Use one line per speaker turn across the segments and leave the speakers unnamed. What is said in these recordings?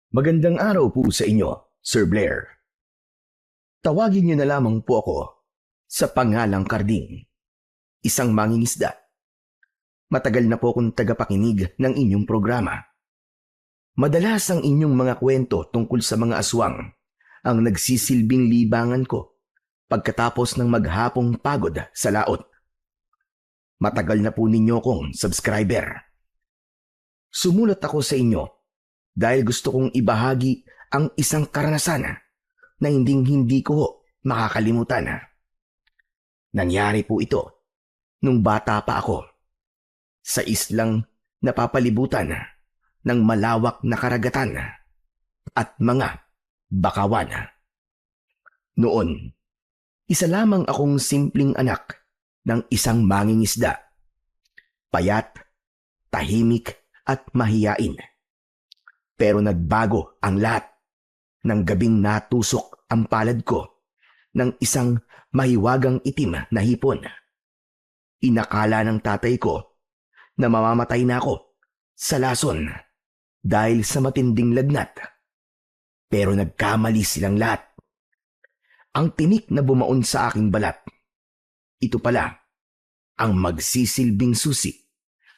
Magandang araw po sa inyo, Sir Blair. Tawagin niyo na lamang po ako sa pangalang Karding, isang mangingisda. Matagal na po akong tagapakinig ng inyong programa. Madalas ang inyong mga kwento tungkol sa mga aswang ang nagsisilbing libangan ko pagkatapos ng maghapong pagod sa laot. Matagal na po ninyo kong subscriber. Sumulat ako sa inyo dahil gusto kong ibahagi ang isang karanasan na hindi ko makakalimutan. Nangyari po ito nung bata pa ako sa islang napapalibutan ng malawak na karagatan at mga bakawan. Noon, isa lamang akong simpleng anak ng isang mangingisda. Payat, tahimik at mahiyain. Pero nagbago ang lahat nang gabing natusok ang palad ko ng isang mahiwagang itim na hipon. Inakala ng tatay ko na mamamatay na ako sa lason dahil sa matinding lagnat. Pero nagkamali silang lahat. Ang tinik na bumaon sa aking balat, ito pala ang magsisilbing susi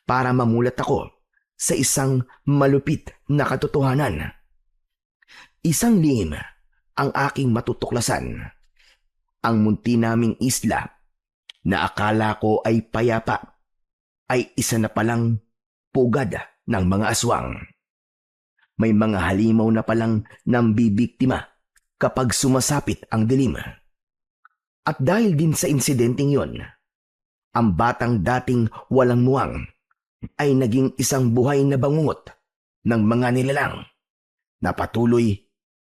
para mamulat ako sa isang malupit na katotohanan. Isang lihim ang aking matutuklasan. Ang munti naming isla na akala ko ay payapa ay isa na palang pugad ng mga aswang. May mga halimaw na palang nambibiktima kapag sumasapit ang dilim. At dahil din sa insidenteng yon, ang batang dating walang muwang ay naging isang buhay na bangungot ng mga nilalang na patuloy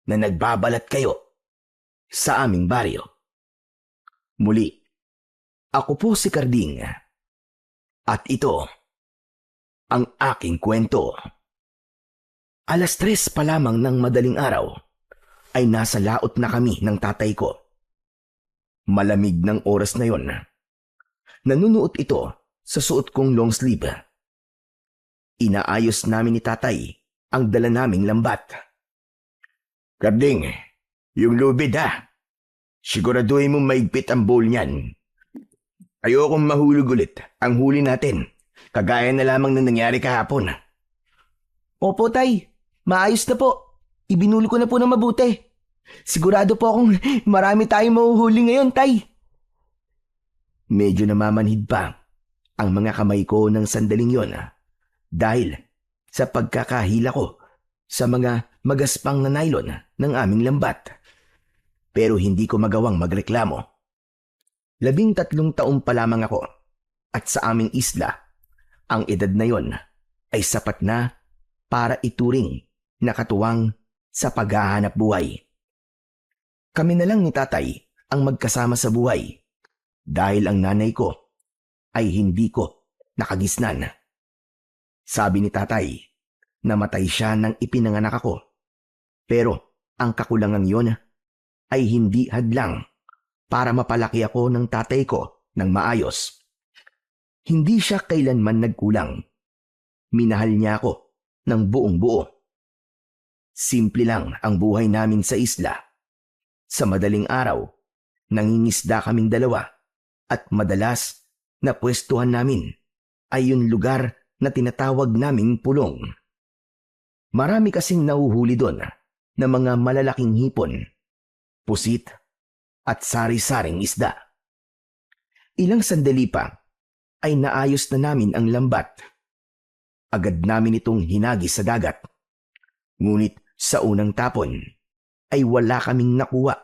na nagbabalat kayo sa aming baryo. Muli, ako po si Karding at ito ang aking kwento. 3:00 pa lamang ng madaling araw ay nasa laot na kami ng tatay ko. Malamig ng oras na yon. Nanunuot ito sa suot kong long sleeve. Inaayos namin ni tatay ang dala naming lambat. Karding, yung lubid ha. Siguraduhin mo maigpit ang bowl niyan. Ayokong mahulog ulit ang huli natin. Kagaya na lamang na nangyari kahapon.
Opo, tay. Maayos na po. Ibinuli ko na po ng mabuti. Sigurado po akong marami tayong mahuhuli ngayon, tay.
Medyo namamanhid pa ang mga kamay ko ng sandaling yon dahil sa pagkakahila ko sa mga magaspang na nylon ng aming lambat. Pero hindi ko magawang magreklamo. 13 taon pa lamang ako at sa aming isla, ang edad na yon ay sapat na para ituring na katuwang sa paghahanap buhay. Kami na lang ni tatay ang magkasama sa buhay dahil ang nanay ko ay hindi ko nakagisnan. Sabi ni tatay, namatay siya nang ipinanganak ako. Pero ang kakulangan yon ay hindi hadlang para mapalaki ako ng tatay ko ng maayos. Hindi siya kailanman nagkulang. Minahal niya ako ng buong buo. Simple lang ang buhay namin sa isla. Sa madaling araw, nangingisda kaming dalawa at madalas na pwestuhan namin ay yung lugar na tinatawag naming pulong. Marami kasing nahuhuli doon na mga malalaking hipon, pusit at sari-saring isda. Ilang sandali pa ay naayos na namin ang lambat. Agad namin itong hinagis sa dagat. Ngunit sa unang tapon ay wala kaming nakuha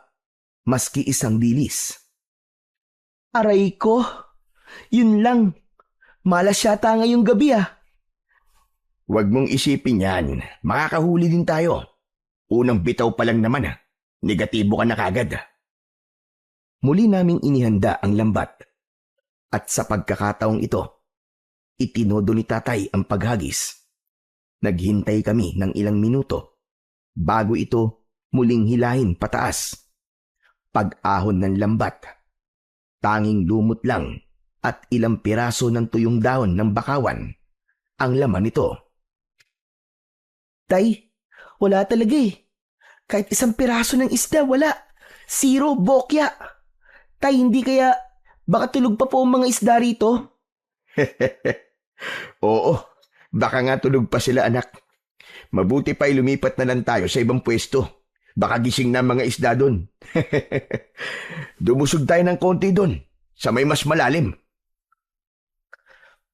maski isang dilis.
Aray ko. Yun lang. Malas yata ngayong gabi ah.
Huwag mong isipin yan. Makakahuli din tayo. Unang bitaw pa lang naman negatibo ka na kagad. Muli naming inihanda ang lambat. At sa pagkakataong ito, itinodo ni tatay ang paghagis. Naghintay kami ng ilang minuto bago ito muling hilahin pataas. Pag-ahon ng lambat, tanging lumot lang at ilang piraso ng tuyong dahon ng bakawan ang laman nito.
Tay, Wala talaga eh. Kahit isang piraso ng isda, wala. Zero, bokya. Tay, hindi kaya baka tulog pa po ang mga isda rito?
Oo, baka nga tulog pa sila anak. Mabuti pa'y lumipat na lang tayo sa ibang pwesto. Baka gising na ang mga isda doon. Dumusog tayo ng konti doon, sa may mas malalim.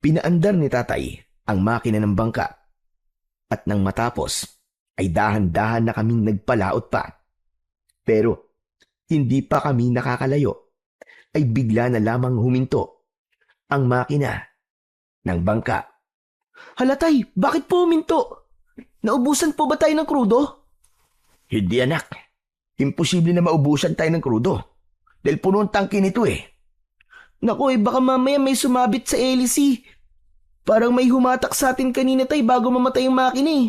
Pinaandar ni tatay ang makina ng bangka at nang matapos ay dahan-dahan na kaming nagpalaot pa. Pero hindi pa kami nakakalayo ay bigla na lamang huminto ang makina ng bangka.
Hala tay, bakit po huminto? Naubusan po ba tayo ng krudo?
Hindi anak, imposible na maubusan tayo ng krudo dahil puno ang tangke nito eh.
Naku baka mamaya may sumabit sa hélice. Parang may humatak sa atin kanina tay bago mamatay yung makina eh.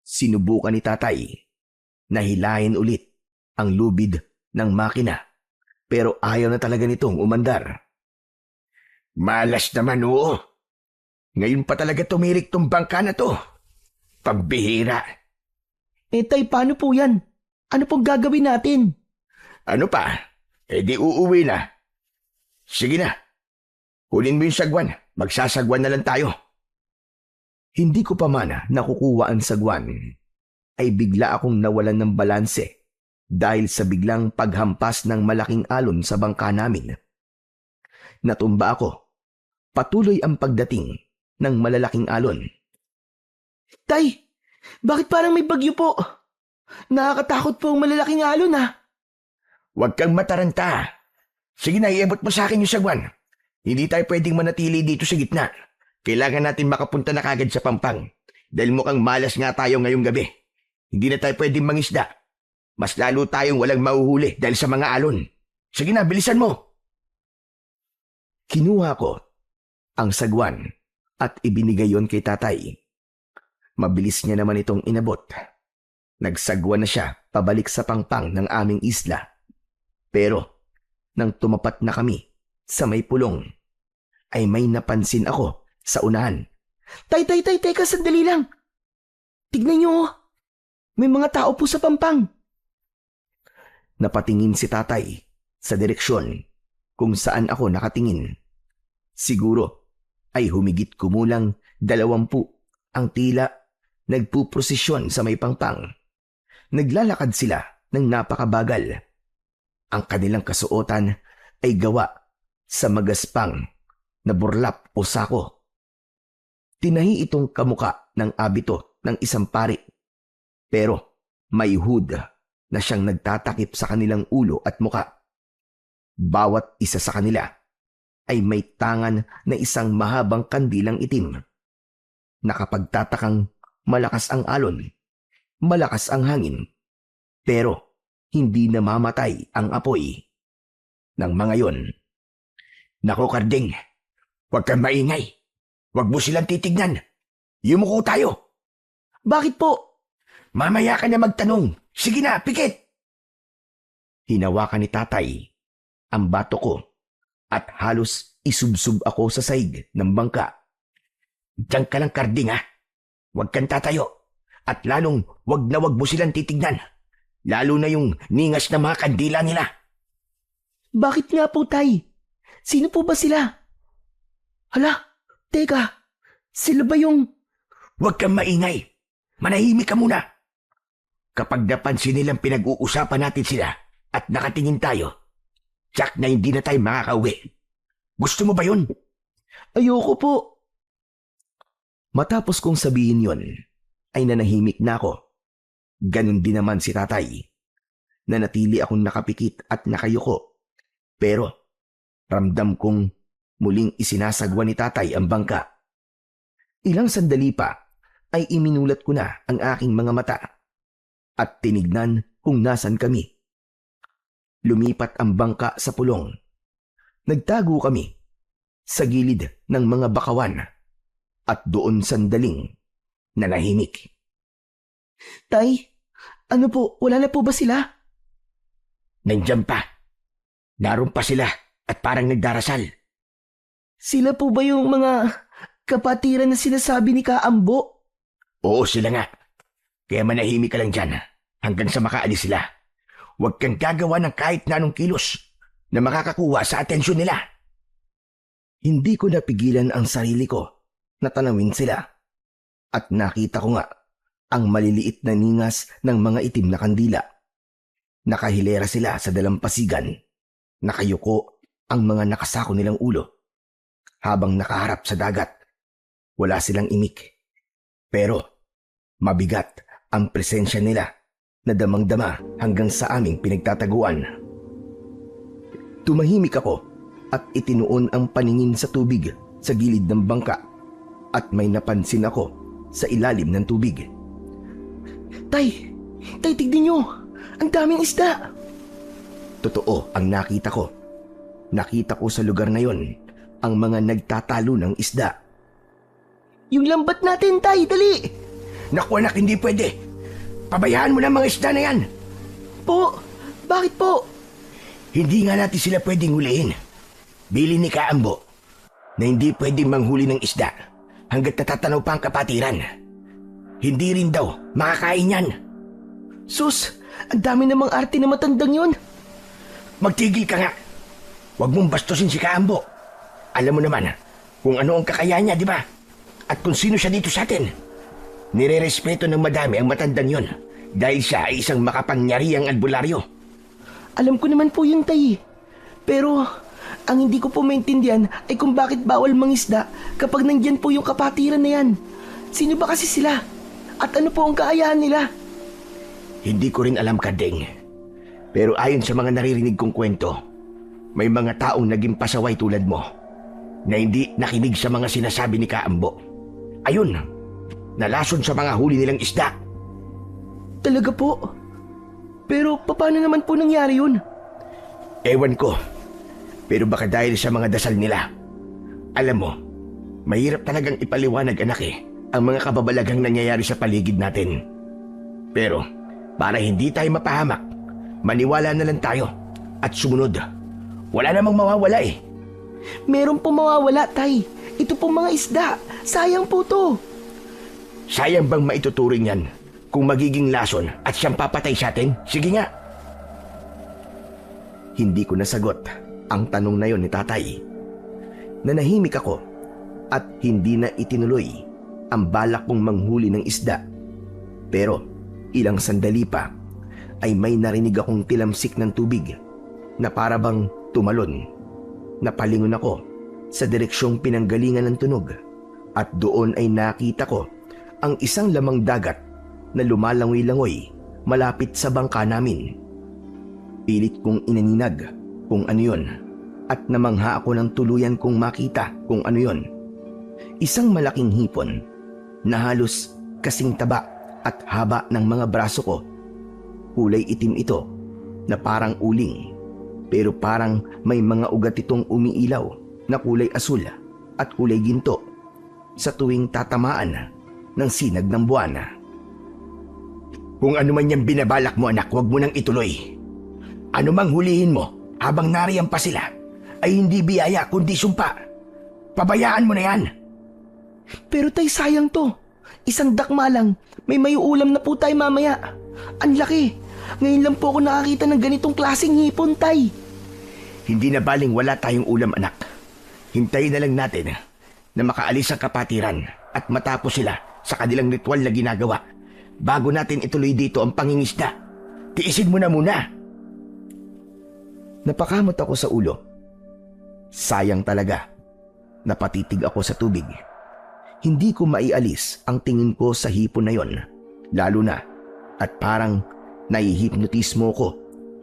Sinubukan ni tatay na hilahin ulit ang lubid ng makina pero ayaw na talaga nitong umandar. Malas naman oo. Ngayon pa talaga tumirik tong bangka na to. Pambihira.
Tay, paano po yan? Ano pong gagawin natin?
Ano pa? Di uuwi na. Sige na. Kunin mo yung sagwan. Magsasagwan na lang tayo. Hindi ko pa man nakukuha ang sagwan ay bigla akong nawalan ng balanse dahil sa biglang paghampas ng malaking alon sa bangka namin. Natumba ako. Patuloy ang pagdating ng malalaking alon.
Tay, bakit parang may bagyo po? Nakakatakot po ang malalaking alon ah.
Huwag kang mataranta. Sige na, iabot mo sa akin yung sagwan. Hindi tayo pwedeng manatili dito sa gitna. Kailangan natin makapunta na kagad sa Pampang. Dahil mukhang malas nga tayo ngayong gabi. Hindi na tayo pwedeng mangisda. Mas lalo tayong walang mauhuli dahil sa mga alon. Sige na, bilisan mo. Kinuha ko ang sagwan at ibinigay yon kay tatay. Mabilis niya naman itong inabot. Nagsagwan na siya pabalik sa pangpang ng aming isla. Pero nang tumapat na kami sa may pulong, ay may napansin ako sa unahan.
Tay, teka, sandali lang. Tignan niyo, may mga tao po sa pampang.
Napatingin si tatay sa direksyon kung saan ako nakatingin. Siguro ay humigit kumulang 20 ang tila nagpuprosesyon sa may pangpang. Naglalakad sila ng napakabagal. Ang kanilang kasuotan ay gawa sa magaspang na burlap o sako. Tinahi itong kamuka ng abito ng isang pari. Pero may hood na siyang nagtatakip sa kanilang ulo at muka. Bawat isa sa kanila ay may tangan na isang mahabang kandilang itim. Nakapagtatakang malakas ang alon, malakas ang hangin, pero hindi namamatay ang apoy ng mga yon. Nako Karding, huwag kang maingay. Huwag mo silang titignan. Yumuko tayo.
Bakit po?
Mamaya ka na magtanong. Sige na, pikit. Hinawakan ni tatay ang bato ko at halos isubsub ako sa saig ng bangka. Diyan ka lang Karding ha. Huwag kang tatayo. At lalong huwag na huwag mo silang titignan. Lalo na yung ningas na mga kandila nila.
Bakit nga po tay? Sino po ba sila? Hala, teka, sila ba yung...
Huwag kang maingay. Manahimik ka muna. Kapag napansin nilang pinag-uusapan natin sila at nakatingin tayo, tsak na hindi na tayo makakauwi. Gusto mo ba yun?
Ayoko po.
Matapos kong sabihin yon, ay nanahimik na ako. Ganon din naman si tatay. Nanatili akong nakapikit at nakayuko. Pero ramdam kong muling isinasagwa ni tatay ang bangka. Ilang sandali pa ay iminulat ko na ang aking mga mata at tinignan kung nasan kami. Lumipat ang bangka sa pulong. Nagtago kami sa gilid ng mga bakawan at doon sandaling nanahimik.
Tay, ano po, wala na po ba sila?
Nandiyan pa. Naroon pa sila at parang nagdarasal.
Sila po ba yung mga kapatiran na sinasabi ni Kaambo?
Oo, sila nga. Kaya manahimik ka lang dyan hanggang sa makaalis sila. Huwag kang gagawa ng kahit na anong kilos na makakakuha sa atensyon nila. Hindi ko napigilan ang sarili ko na tanawin sila. At nakita ko nga ang maliliit na ningas ng mga itim na kandila. Nakahilera sila sa dalampasigan. Nakayuko ang mga nakasako nilang ulo. Habang nakaharap sa dagat, wala silang imik. Pero mabigat ang presensya nila na damang-dama hanggang sa aming pinagtataguan. Tumahimik ako at itinuon ang paningin sa tubig sa gilid ng bangka at may napansin ako sa ilalim ng tubig.
Tay, tignan nyo. Ang daming isda.
Totoo ang nakita ko. Nakita ko sa lugar na yon ang mga nagtatalo ng isda.
Yung lambat natin, Tay, dali.
Naku anak, hindi pwede. Pabayaan mo na mga isda na yan.
Po, bakit po?
Hindi nga natin sila pwedeng hulihin. Bili ni Kaambo na hindi pwedeng manghuli ng isda hanggat natatanaw pa ang kapatiran. Hindi rin daw makakain yan.
Sus, ang dami namang arte na matandang yon.
Magtigil ka nga. Huwag mong bastusin si Kaambo. Alam mo naman kung ano ang kakaya niya, di ba? At kung sino siya dito sa atin. Nire-respeto ng madami ang matandang yon dahil siya ay isang makapangyarihang albularyo.
Alam ko naman po yun, Tay. Pero ang hindi ko po maintindihan ay kung bakit bawal mangisda kapag nandyan po yung kapatiran na yan. Sino ba kasi sila? At ano po ang kaayahan nila?
Hindi ko rin alam, Kardeng. Pero ayon sa mga naririnig kong kwento, may mga taong naging pasaway tulad mo na hindi nakinig sa mga sinasabi ni Kaambo. Ayun, nalason sa mga huli nilang isda.
Talaga po? Pero paano naman po nangyari yun?
Ewan ko. Pero baka dahil sa mga dasal nila. Alam mo, mahirap talagang ipaliwanag, anak ang mga kababalaghang nangyayari sa paligid natin. Pero para hindi tayo mapahamak, maniwala na lang tayo at sumunod. Wala namang mawawala
Meron po mawawala, Tay. Ito po mga isda. Sayang po to.
Sayang bang maituturing yan kung magiging lason at siyang papatay sa atin? Sige nga. Hindi ko nasagot ang tanong na yon ni tatay. Nanahimik ako at hindi na itinuloy ang balak kong manghuli ng isda. Pero ilang sandali pa ay may narinig akong tilamsik ng tubig na para bang tumalon. Napalingon ako sa direksyong pinanggalingan ng tunog at doon ay nakita ko ang isang lamang dagat na lumalangoy-langoy malapit sa bangka namin. Pilit kong inaninag kung ano yon at namangha ako ng tuluyan kong makita kung ano yon. Isang malaking hipon na halos kasing taba at haba ng mga braso ko. Kulay itim ito na parang uling pero parang may mga ugat itong umiilaw na kulay asul at kulay ginto sa tuwing tatamaan ng sinag ng buwan. Kung ano man yung binabalak mo, anak, huwag mo nang ituloy. Ano mang hulihin mo habang nariyan pa sila ay hindi biyaya kundi sumpa. Pabayaan mo na yan.
Pero Tay, sayang to. Isang dakma lang. May ulam na po tayo mamaya. Ang laki. Ngayon lang po ako nakakita ng ganitong klaseng hipon, Tay.
Hindi na baling wala tayong ulam, anak. Hintayin na lang natin na makaalis ang kapatiran at matapos sila sa kanilang ritual na ginagawa bago natin ituloy dito ang pangingisda. Tiisin mo na muna. Napakamot ako sa ulo. Sayang talaga. Napatitig ako sa tubig. Hindi ko maialis ang tingin ko sa hipon na yon, lalo na at parang nahihipnotismo ko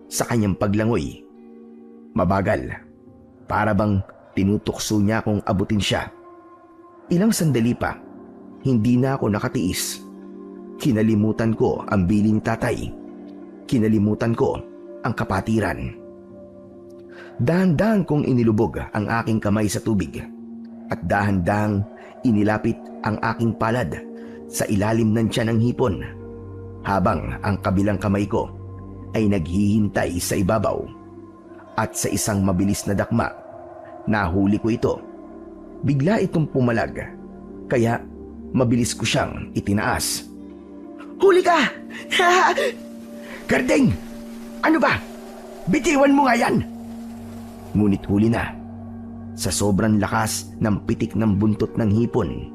sa kanyang paglangoy. Mabagal, para bang tinutukso niya kung abutin siya. Ilang sandali pa, hindi na ako nakatiis. Kinalimutan ko ang biling tatay. Kinalimutan ko ang kapatiran. Dahan-dahan kong inilubog ang aking kamay sa tubig at dahan-dahang inilapit ang aking palad sa ilalim ng tiyan ng hipon habang ang kabilang kamay ko ay naghihintay sa ibabaw. At sa isang mabilis na dakma, nahuli ko ito. Bigla itong pumalag, kaya mabilis ko siyang itinaas.
Huli ka!
Karding! Ano ba? Bitiwan mo nga yan! Ngunit huli na. Sa sobrang lakas ng pitik ng buntot ng hipon,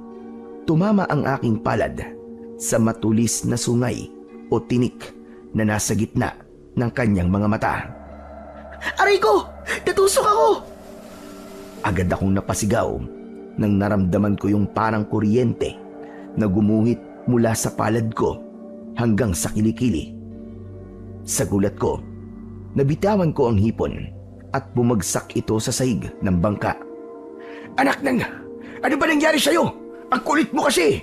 tumama ang aking palad sa matulis na sungay o tinik na nasa gitna ng kanyang mga mata.
Aray ko! Natusok ako!
Agad akong napasigaw nang naramdaman ko yung parang kuryente na gumuhit mula sa palad ko hanggang sa kilikili. Sa gulat ko, nabitawan ko ang hipon at bumagsak ito sa sahig ng bangka. Anak ng... Ano ba nangyari sa'yo? Ang kulit mo kasi!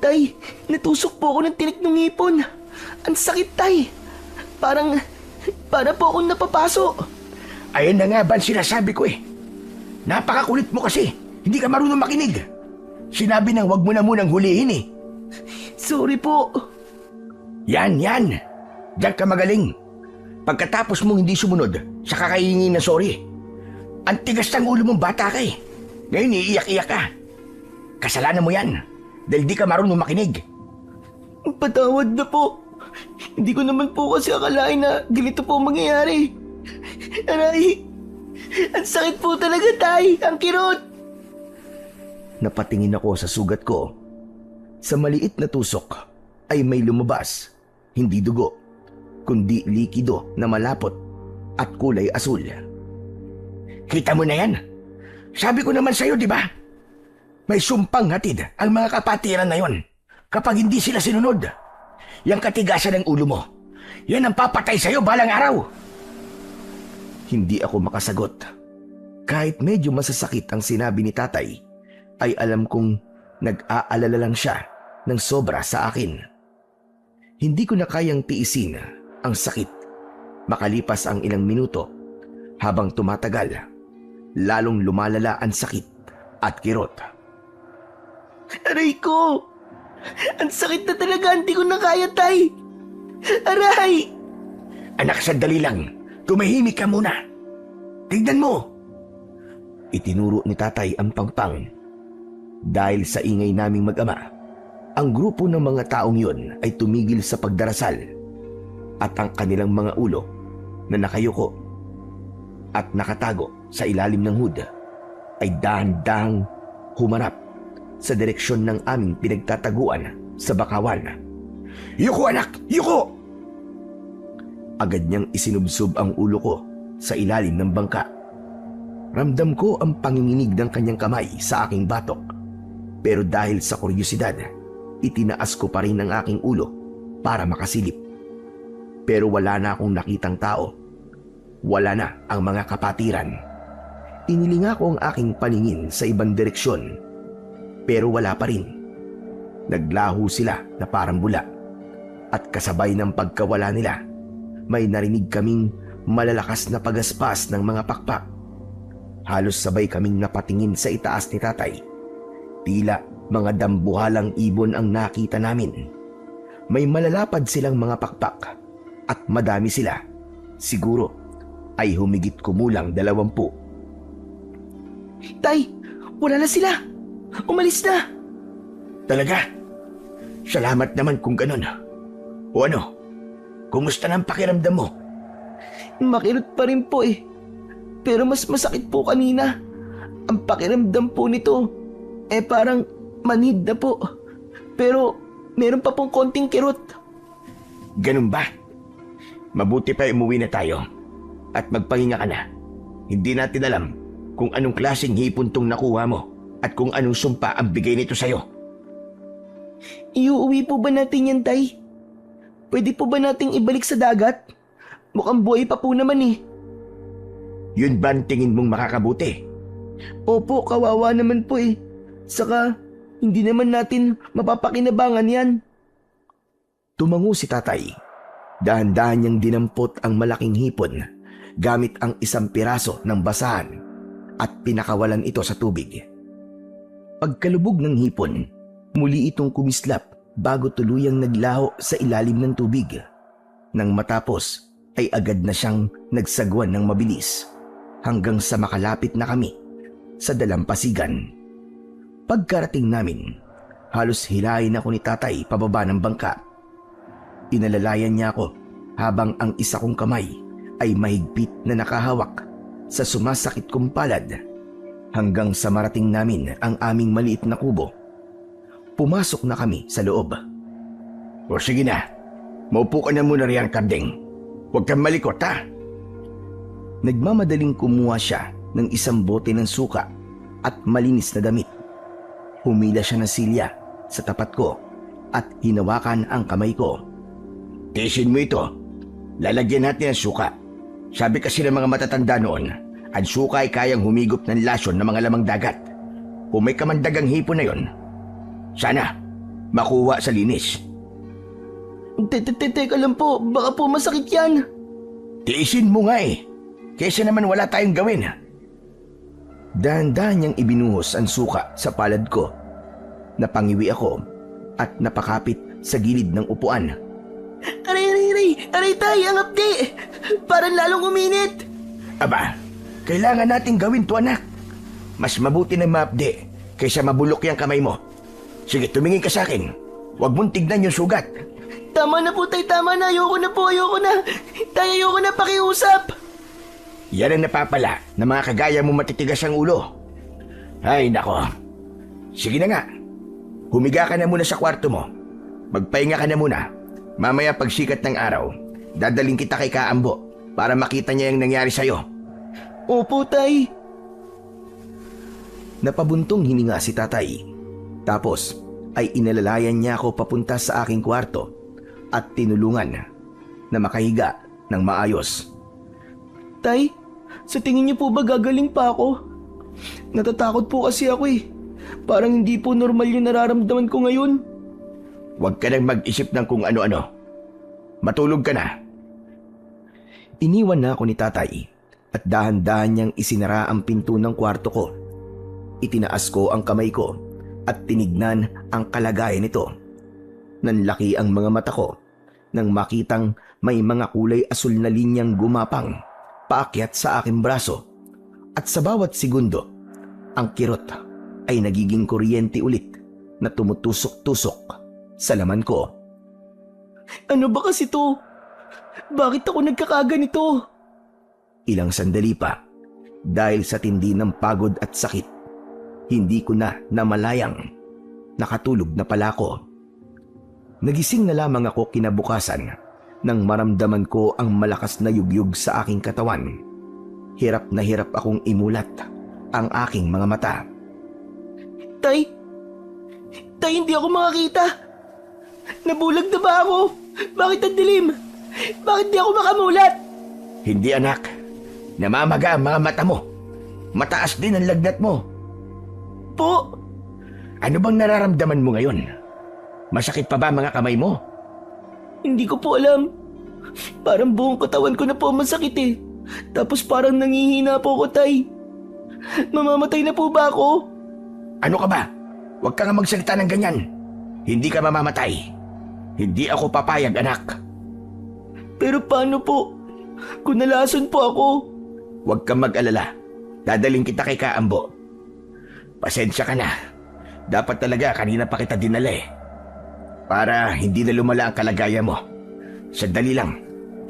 Tay, natusok po ako ng tinik ng hipon. Ang sakit, Tay. Para po akong napapaso.
Ayun na nga ba ang sinasabi ko eh. Napakakulit mo kasi. Hindi ka marunong makinig. Sinabi nang wag mo na munang hulihin eh.
Sorry po.
Yan. Diyan ka magaling. Pagkatapos mong hindi sumunod sa kakahingi na sorry. Ang tigas ng ulo mong bata ka eh. Ngayon iiyak-iyak ka. Kasalanan mo yan dahil di ka marunong makinig.
Patawad na po. Hindi ko naman po kasi akalain na ganito po mangyayari. Aray, ang sakit po talaga, Tay. Ang kirot.
Napatingin ako sa sugat ko. Sa maliit na tusok ay may lumabas, hindi dugo, kundi likido na malapot at kulay asul. Kita mo na yan? Sabi ko naman sa'yo, di ba? May sumpang hatid ang mga kapatiran na yon kapag hindi sila sinunod. Yang katigasan ng ulo mo, yan ang papatay sa'yo balang araw. Hindi ako makasagot. Kahit medyo masasakit ang sinabi ni tatay, ay alam kong nag-aalala lang siya ng sobra sa akin. Hindi ko na kayang tiisin ang sakit. Makalipas ang ilang minuto, habang tumatagal, lalong lumalala ang sakit at kirot.
Aray ko! Ang sakit na talaga, hindi ko na kaya, Tay. Aray!
Anak, sandali lang. Tumahimik ka muna. Tignan mo. Itinuro ni tatay ang pangpang. Dahil sa ingay naming mag-ama, ang grupo ng mga taong yun ay tumigil sa pagdarasal at ang kanilang mga ulo na nakayuko at nakatago sa ilalim ng hood ay dahan-dahang humarap sa direksyon ng aming pinagtataguan sa bakawan. Yuko, anak! Yuko! Agad niyang isinubsob ang ulo ko sa ilalim ng bangka. Ramdam ko ang panginginig ng kanyang kamay sa aking batok. Pero dahil sa kuryosidad, itinaas ko pa rin ang aking ulo para makasilip. Pero wala na akong nakitang tao. Wala na ang mga kapatiran. Inilinga ko ang aking paningin sa ibang direksyon. Pero wala pa rin. Naglaho sila na parang bula. At kasabay ng pagkawala nila, may narinig kaming malalakas na pagaspas ng mga pakpak. Halos sabay kaming napatingin sa itaas ni tatay. Tila mga dambuhalang ibon ang nakita namin. May malalapad silang mga pakpak at madami sila. Siguro ay humigit kumulang 20.
Tay, wala na sila. Umalis na.
Talaga? Salamat naman kung ganun. O ano? Kumusta ng pakiramdam mo?
Makirot pa rin po eh. Pero mas masakit po kanina. Ang pakiramdam po nito, parang manhid na po. Pero meron pa pong konting kirot.
Ganun ba? Mabuti pa umuwi na tayo. At magpahinga ka na. Hindi natin alam kung anong klaseng hipon tong nakuha mo at kung anong sumpa ang bigay nito sa'yo.
Iuuwi po ba natin yan, Tay? Pwede po ba nating ibalik sa dagat? Mukhang buhay pa po naman eh.
Yun ba ang tingin mong makakabuti?
Opo, kawawa naman po eh. Saka, hindi naman natin mapapakinabangan yan.
Tumango si tatay. Dahan-dahan niyang dinampot ang malaking hipon gamit ang isang piraso ng basahan at pinakawalan ito sa tubig. Pagkalubog ng hipon, muli itong kumislap bago tuluyang naglaho sa ilalim ng tubig. Nang matapos ay agad na siyang nagsagwan ng mabilis hanggang sa makalapit na kami sa dalampasigan. Pagkarating namin, Halos hilahin ako ni tatay pababa ng bangka. Inalalayan niya ako habang ang isa kong kamay ay mahigpit na nakahawak sa sumasakit kong palad hanggang sa marating namin ang aming maliit na kubo. Pumasok na kami sa loob. O sige na, maupo ka na muna riyan, Karding. Huwag kang malikot, ha? Nagmamadaling kumuha siya ng isang bote ng suka at malinis na damit. Humila siya ng silya sa tapat ko at hinawakan ang kamay ko. Tiisin mo ito. Lalagyan natin ng suka. Sabi kasi ng mga matatanda noon, ang suka ay kayang humigop ng lasyon ng mga lamang dagat. Kung may kamandagang hipon na yon, sana makuha sa linis.
Teka lang po, baka po masakit yan.
Tiisin mo nga eh, kaysa naman wala tayong gawin. Dahan-dahan niyang ibinuhos ang suka sa palad ko. Napangiwi ako at napakapit sa gilid ng upuan.
Aray tay, ang apdi! Parang lalong uminit!
Aba, kailangan nating gawin to, anak. Mas mabuti na maapde kaysa mabulok yung kamay mo. Sige, tumingin ka sa akin. Huwag mong tignan yung sugat.
Tama na po tay, tama na. Ayoko na po, ayoko na. Tay, ayoko na pakiusap.
Yan ang napapala na mga kagaya mo matitigas ang ulo. Ay, nako. Sige na nga. Humiga ka na muna sa kwarto mo. Magpahinga ka na muna. Mamaya pagsikat ng araw, dadaling kita kay Kaambo para makita niya yung nangyari sa'yo.
Opo, tay.
Napabuntong hininga si tatay. Tapos ay inalalayan niya ako papunta sa aking kwarto at tinulungan na makahiga ng maayos.
Tay, sa tingin niyo po ba gagaling pa ako? Natatakot po kasi ako eh. Parang hindi po normal yung nararamdaman ko ngayon.
Huwag ka nang mag-isip ng kung ano-ano. Matulog ka na. Iniwan na ako ni tatay at dahan-dahan niyang isinara ang pinto ng kwarto ko. Itinaas ko ang kamay ko at tinignan ang kalagayan nito. Nanlaki ang mga mata ko nang makitang may mga kulay asul na linyang gumapang paakyat sa aking braso. At sa bawat segundo, ang kirot ay nagiging kuryente ulit na tumutusok-tusok sa laman ko.
Ano ba kasi to? Bakit ako nagkakaganito?
Ilang sandali pa, dahil sa tindi ng pagod at sakit, hindi ko na namalayang nakatulog na pala ako. Nagising na lamang ako kinabukasan nang maramdaman ko ang malakas na yugyug sa aking katawan. Hirap na hirap akong imulat ang aking mga mata.
Tay, hindi ako makakita. Nabulag na ba ako? Bakit ang dilim? Bakit di ako makamulat?
Hindi, anak. Namamaga ang mga mata mo. Mataas din ang lagnat mo.
Po?
Ano bang nararamdaman mo ngayon? Masakit pa ba mga kamay mo?
Hindi ko po alam. Parang buong katawan ko na po masakit eh. Tapos parang nangihina po ako, tay. Mamamatay na po ba ako?
Ano ka ba? Huwag ka nga magsalita ng ganyan. Hindi ka mamamatay. Hindi ako papayag, anak.
Pero paano po? Kung nalason po ako.
Huwag kang mag-alala. Dadaling kita kay Kaambo. Pasensya ka na. Dapat talaga kanina pa kita dinala eh. Para hindi na lumala ang kalagayan mo. Sandali lang.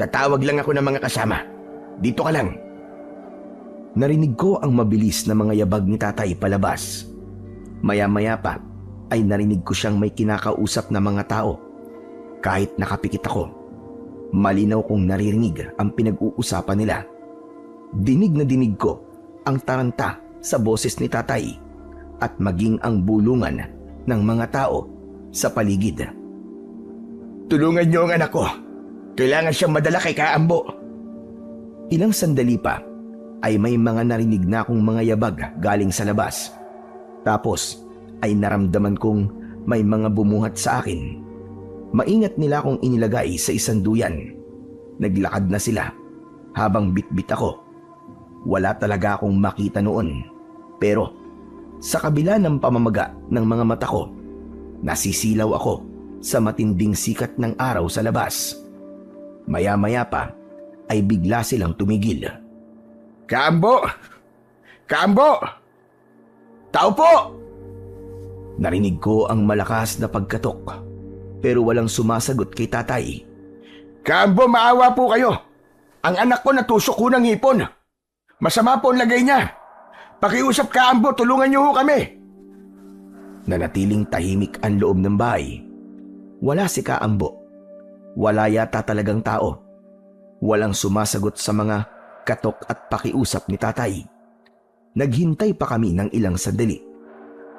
Tatawag lang ako ng mga kasama. Dito ka lang. Narinig ko ang mabilis na mga yabag ni tatay palabas. Maya-maya pa ay narinig ko siyang may kinakausap na mga tao. Kahit nakapikit ako, malinaw kong naririnig ang pinag-uusapan nila. Dinig na dinig ko ang taranta sa boses ni tatay at maging ang bulungan ng mga tao sa paligid. Tulungan niyo ang anak ko. Kailangan siyang madala kay Kaambo. Ilang sandali pa ay may mga narinig na akong mga yabag galing sa labas. Tapos ay naramdaman kong may mga bumuhat sa akin. Maingat nila akong inilagay sa isang duyan. Naglakad na sila habang bitbit ako. Wala talaga akong makita noon. Pero sa kabila ng pamamaga ng mga mata ko, nasisilaw ako sa matinding sikat ng araw sa labas. Maya-maya pa ay bigla silang tumigil. Kaambo! Kaambo! Tao po! Narinig ko ang malakas na pagkatok, pero walang sumasagot kay tatay.
Kaambo, maawa po kayo. Ang anak ko natusok ko ng hipon. Masama po ang lagay niya. Pakiusap, Kaambo, tulungan niyo ho kami.
Nanatiling tahimik ang loob ng bahay. Wala si Kaambo. Wala yata talagang tao. Walang sumasagot sa mga katok at pakiusap ni tatay. Naghintay pa kami ng ilang sandali.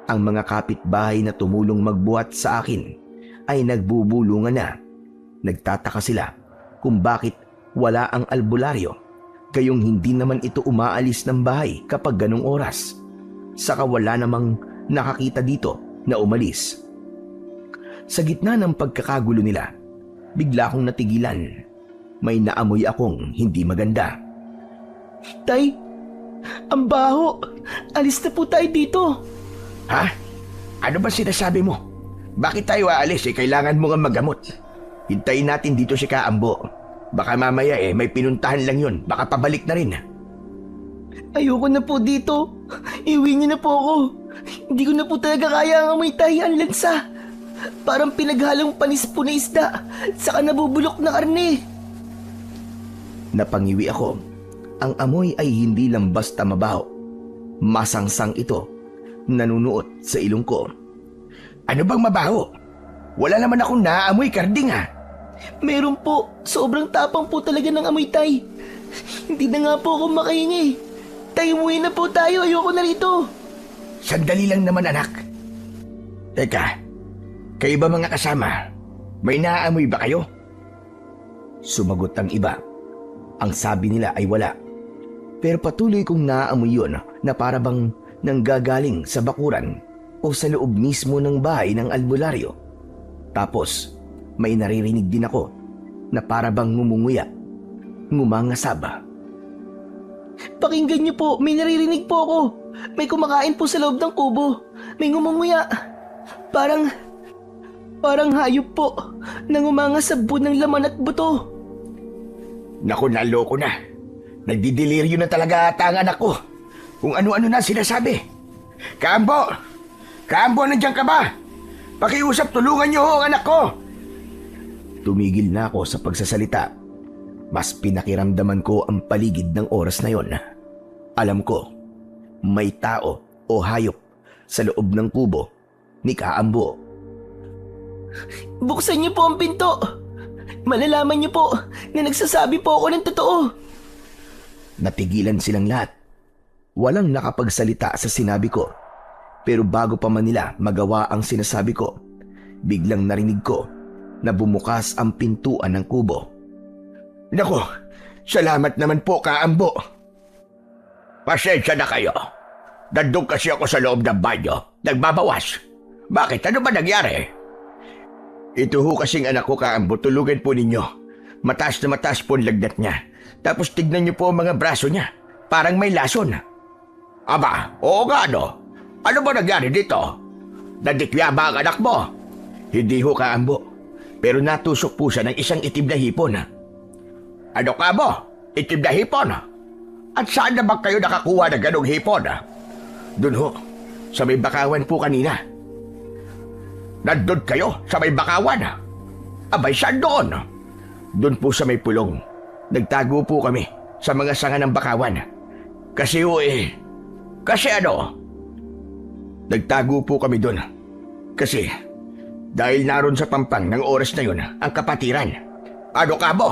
Ang mga kapitbahay na tumulong magbuhat sa akin ay nagbubulungan na. Nagtataka sila kung bakit wala ang albularyo, gayong hindi naman ito umaalis ng bahay kapag ganong oras. Saka wala namang nakakita dito na umalis. Sa gitna ng pagkakagulo nila, bigla akong natigilan. May naamoy akong hindi maganda.
Tay, ang baho. Alis na po tayo dito.
Ha? Ano ba sinasabi mo? Bakit tayo aalis kailangan mo nga magamot? Hintayin natin dito si Kaambo. Baka mamaya may pinuntahan lang yun. Baka pabalik na rin.
Ayoko na po dito. Iwi niyo na po ako. Hindi ko na po talaga kaya ang amoy tayo ang lansa. Parang pinaghalong panis po na isda, saka nabubulok na karne.
Napangiwi ako. Ang amoy ay hindi lang basta mabaho. Masangsang ito. Nanunuot sa ilong ko.
Ano bang mabaho? Wala naman akong naaamoy, Karding
Meron po. Sobrang tapang po talaga ng amoy tay. Hindi na nga po ako makahingi. Tay, umuwi na po tayo. Ayoko na rito.
Sandali lang naman, anak. Teka, kayo ba mga kasama? May naaamoy ba kayo?
Sumagot ang iba. Ang sabi nila ay wala. Pero patuloy kong naaamoy yun na para bang nanggagaling sa bakuran o sa loob mismo ng bahay ng albularyo. Tapos, may naririnig din ako na para bang ngumunguya, ngumangasaba.
Pakinggan niyo po, may naririnig po ako. May kumakain po sa loob ng kubo. May ngumunguya. Parang hayop po na ngumangasab ng laman at buto.
Naku, naloko na. Nagdideliryo na talaga ata ang anak ko. Kung ano-ano na sinasabi. Kaambo! Kaambo, nandiyan ka ba? Pakiusap, tulungan niyo ho ang anak ko!
Tumigil na ako sa pagsasalita. Mas pinakiramdaman ko ang paligid ng oras na yon. Alam ko, may tao o hayop sa loob ng kubo ni Kaambo.
Buksan niyo po ang pinto. Malalaman niyo po na nagsasabi po ako ng totoo.
Napigilan silang lahat. Walang nakapagsalita sa sinabi ko. Pero bago pa man nila magawa ang sinasabi ko, biglang narinig ko na bumukas ang pintuan ng kubo.
Naku, salamat naman po, Kaambo. Pasensya na kayo. Nandun kasi ako sa loob ng banyo. Nagbabawas. Bakit? Ano ba nangyari? Ito ho kasing anak ko, Kaambo. Tulugan po ninyo. Mataas na mataas po ang lagnat niya. Tapos tignan niyo po ang mga braso niya. Parang may lason. Aba, oo nga ano? Ano ba nangyari dito? Nadikya ba ang anak mo? Hindi ho, Kaambo. Pero natusok po siya ng isang itim na hipon. Ano ka mo? Itim na hipon? At saan na ba kayo nakakuha ng ganong hipon? Doon ho, sa may bakawan po kanina. Nandun kayo sa may bakawan? Abay, saan doon? Doon po sa may pulong. Nagtago po kami sa mga sanga ng bakawan. Kasi ano? Nagtago po kami doon. Kasi dahil naroon sa pampang ng oras na yun ang kapatiran. Ano ka mo?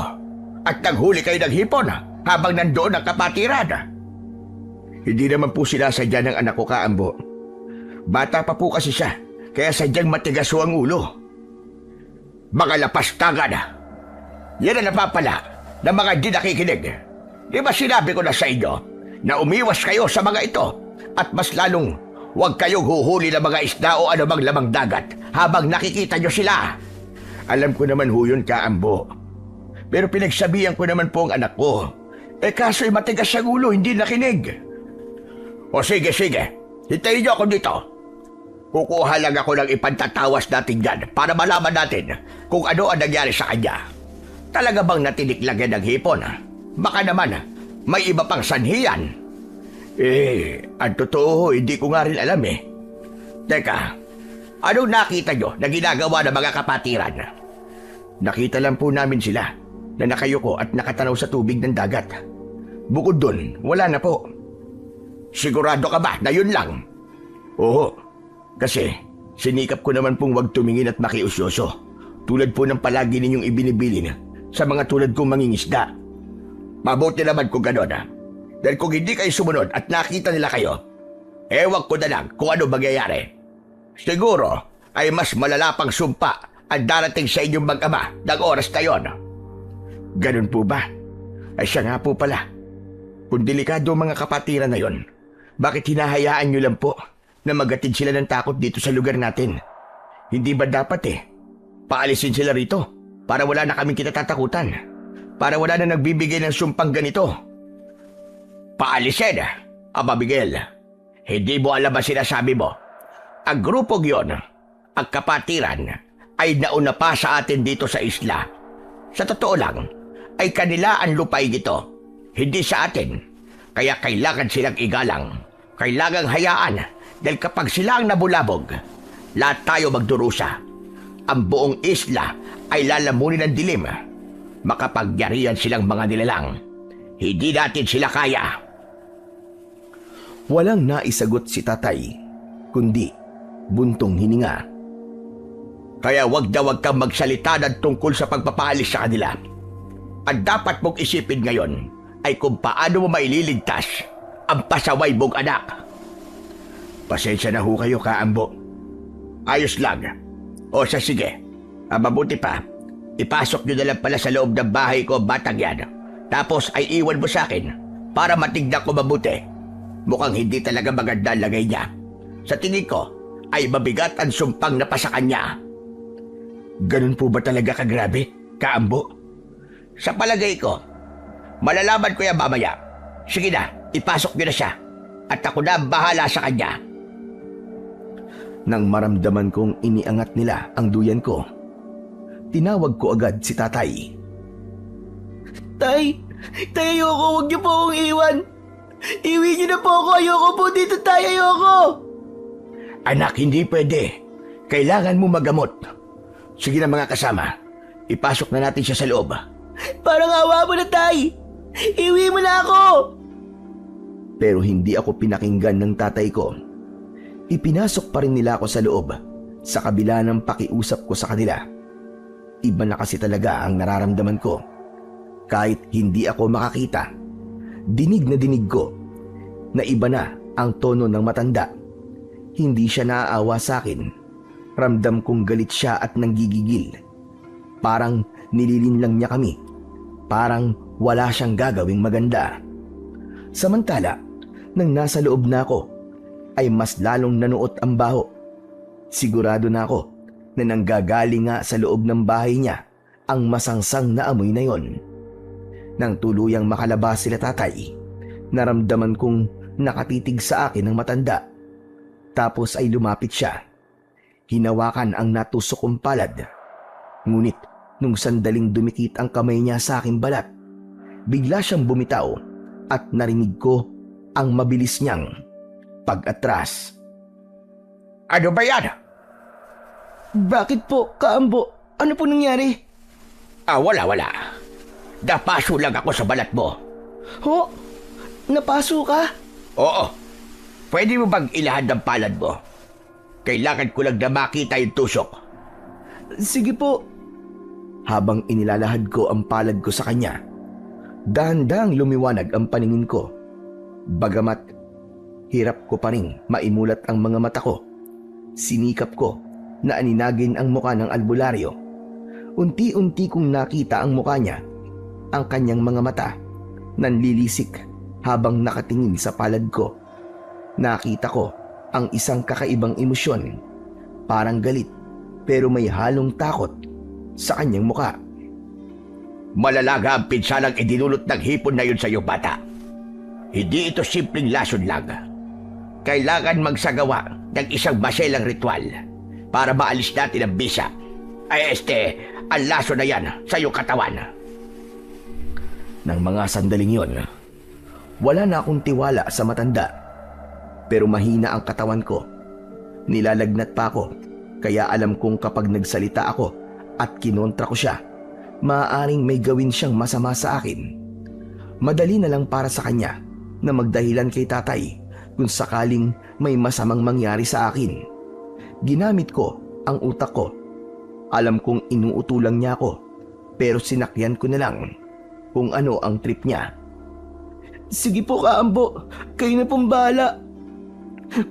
At naghuli kayo ng hipon habang nandoon ang kapatiran. Hindi naman po sinasadya ng anak ko, Kaambo. Bata pa po kasi siya, kaya sadyang matigas ho ang ulo. Mga lapastangan. Yan ang napapala ng mga di nakikinig. Di ba sinabi ko na sa inyo na umiwas kayo sa mga ito at mas lalong huwag kayong huhuli ng mga isda o anumang lamang dagat habang nakikita nyo sila. Alam ko naman ho yun, Kaambo. Pero pinagsabihan ko naman po ang anak ko. Kaso'y matigas ang ulo, hindi nakinig. O sige, hintayin nyo ako dito. Kukuha lang ako ng ipantatawas natin dyan para malaman natin kung ano ang nangyari sa kanya. Talaga bang natiniklangan ng hipon? Baka naman may iba pang sanhiyan. Ang totoo, hindi ko nga rin alam. Teka, Anong nakita nyo na ginagawa ng mga kapatiran? Nakita lang po namin sila na nakayuko at nakatanaw sa tubig ng dagat. Bukod dun, wala na po. Sigurado ka ba na yun lang? Oo, kasi sinikap ko naman pong wag tumingin at makiusyoso. Tulad po ng palagi ninyong ibinibilin sa mga tulad kong mangingisda. Mabuti naman kung gano'n. Dahil kung hindi kayo sumunod at nakita nila kayo, ewan ko na lang kung ano mangyayari. Siguro ay mas malala pang sumpa ang darating sa inyong mag-ama ng oras na yon. Ganun po ba? Ay siya nga po pala. Kung delikado ang mga kapatiran na yon, bakit hinahayaan nyo lang po na magatid sila ng takot dito sa lugar natin? Hindi ba dapat paalisin sila rito para wala na kaming kinatatakutan? Para wala na nagbibigay ng sumpang ganito? Paalisin? Aba Miguel, hindi mo alam ang sinasabi mo. Ang grupong yon, ang kapatiran, ay nauna pa sa atin dito sa isla. Sa totoo lang, ay kanila ang lupay dito, hindi sa atin. Kaya kailangan silang igalang. Kailangang hayaan dahil kapag sila ang nabulabog, lahat tayo magdurusa. Ang buong isla ay lalamunin ng dilim. Makapagyarihan silang mga nilalang. Hindi natin sila kaya.
Walang naisagot si tatay, kundi buntong hininga.
Kaya wag kang magsalita ng tungkol sa pagpapaalis sa kanila. Ang dapat mong isipin ngayon ay kung paano mo maililigtas ang pasaway mong anak. Pasensya na ho kayo, Kaambo. Ayos lang. O sige, mabuti pa. Ipasok nyo na lang pala sa loob ng bahay ko, batang yan. Tapos ay iwan mo sa akin para matignan ko mabuti. Mukhang hindi talaga maganda ang lagay niya. Sa tingin ko ay mabigat ang sumpang na pa sa kanya. Ganun po ba talaga kagrabe, Kaambo? Sa palagay ko, malalaman ko yan mamaya. Sige na, ipasok nyo na siya. At ako na bahala sa kanya.
Nang maramdaman kong iniangat nila ang duyan ko, tinawag ko agad si tatay.
Tay, ayoko, huwag niyo po akong iwan. Iwi niyo na po ako, ayoko po dito, tay, ayoko.
Anak, hindi pwede. Kailangan mo magamot. Sige na mga kasama, ipasok na natin siya sa loob.
Parang awa mo na, tay. Iwi mo na ako.
Pero hindi ako pinakinggan ng tatay ko. Ipinasok pa rin nila ako sa loob, sa kabila ng pakiusap ko sa kanila. Iba na kasi talaga ang nararamdaman ko. Kahit hindi ako makakita, dinig na dinig ko na iba na ang tono ng matanda. Hindi siya naaawa sa akin. Ramdam kong galit siya at nanggigigil. Parang nililinlang niya kami. Parang wala siyang gagawing maganda. Samantala, nang nasa loob na ako, ay mas lalong nanuot ang baho. Sigurado na ako na nanggagaling nga sa loob ng bahay niya ang masangsang na amoy na yon. Nang tuluyang makalabas sila tatay, naramdaman kong nakatitig sa akin ng matanda. Tapos ay lumapit siya. Hinawakan ang natusok kong palad. Ngunit nung sandaling dumikit ang kamay niya sa aking balat, bigla siyang bumitaw at narinig ko ang mabilis niyang pag-atras.
Ano ba yan?
Bakit po, Kaambo? Ano po nangyari?
Wala. Napaso lang ako sa balat mo.
Ho? Napaso ka?
Oo. Pwede mo bang ilahad ng palad mo? Kailangan ko lang na makita yung tusok.
Sige po.
Habang inilalahad ko ang palad ko sa kanya, dahan-dahang lumiwanag ang paningin ko. Bagamat hirap ko pa rin maimulat ang mga mata ko, sinikap ko na aninagin ang muka ng albularyo. Unti-unti kong nakita ang muka niya, ang kanyang mga mata, nanlilisik habang nakatingin sa palad ko. Nakita ko ang isang kakaibang emosyon, parang galit pero may halong takot sa kanyang muka.
Malalaga ang pinsalang idinulot ng hipon na yun sa iyo, bata. Hindi ito simpleng lason lang. Kailangan magsagawa ng isang maselang ritual para maalis natin ang bisa. Ang laso na yan sa iyong katawan.
Nang mga sandaling yon, wala na akong tiwala sa matanda. Pero mahina ang katawan ko. Nilalagnat pa ako Kaya alam kong kapag nagsalita ako at kinontra ko siya, maaaring may gawin siyang masama sa akin. Madali na lang para sa kanya na magdahilan kay tatay kung sakaling may masamang mangyari sa akin. Ginamit ko ang utak ko. Alam kong inuutulang niya ako, pero sinakyan ko na lang kung ano ang trip niya.
Sige po, Kaambo. Kayo na pong bahala.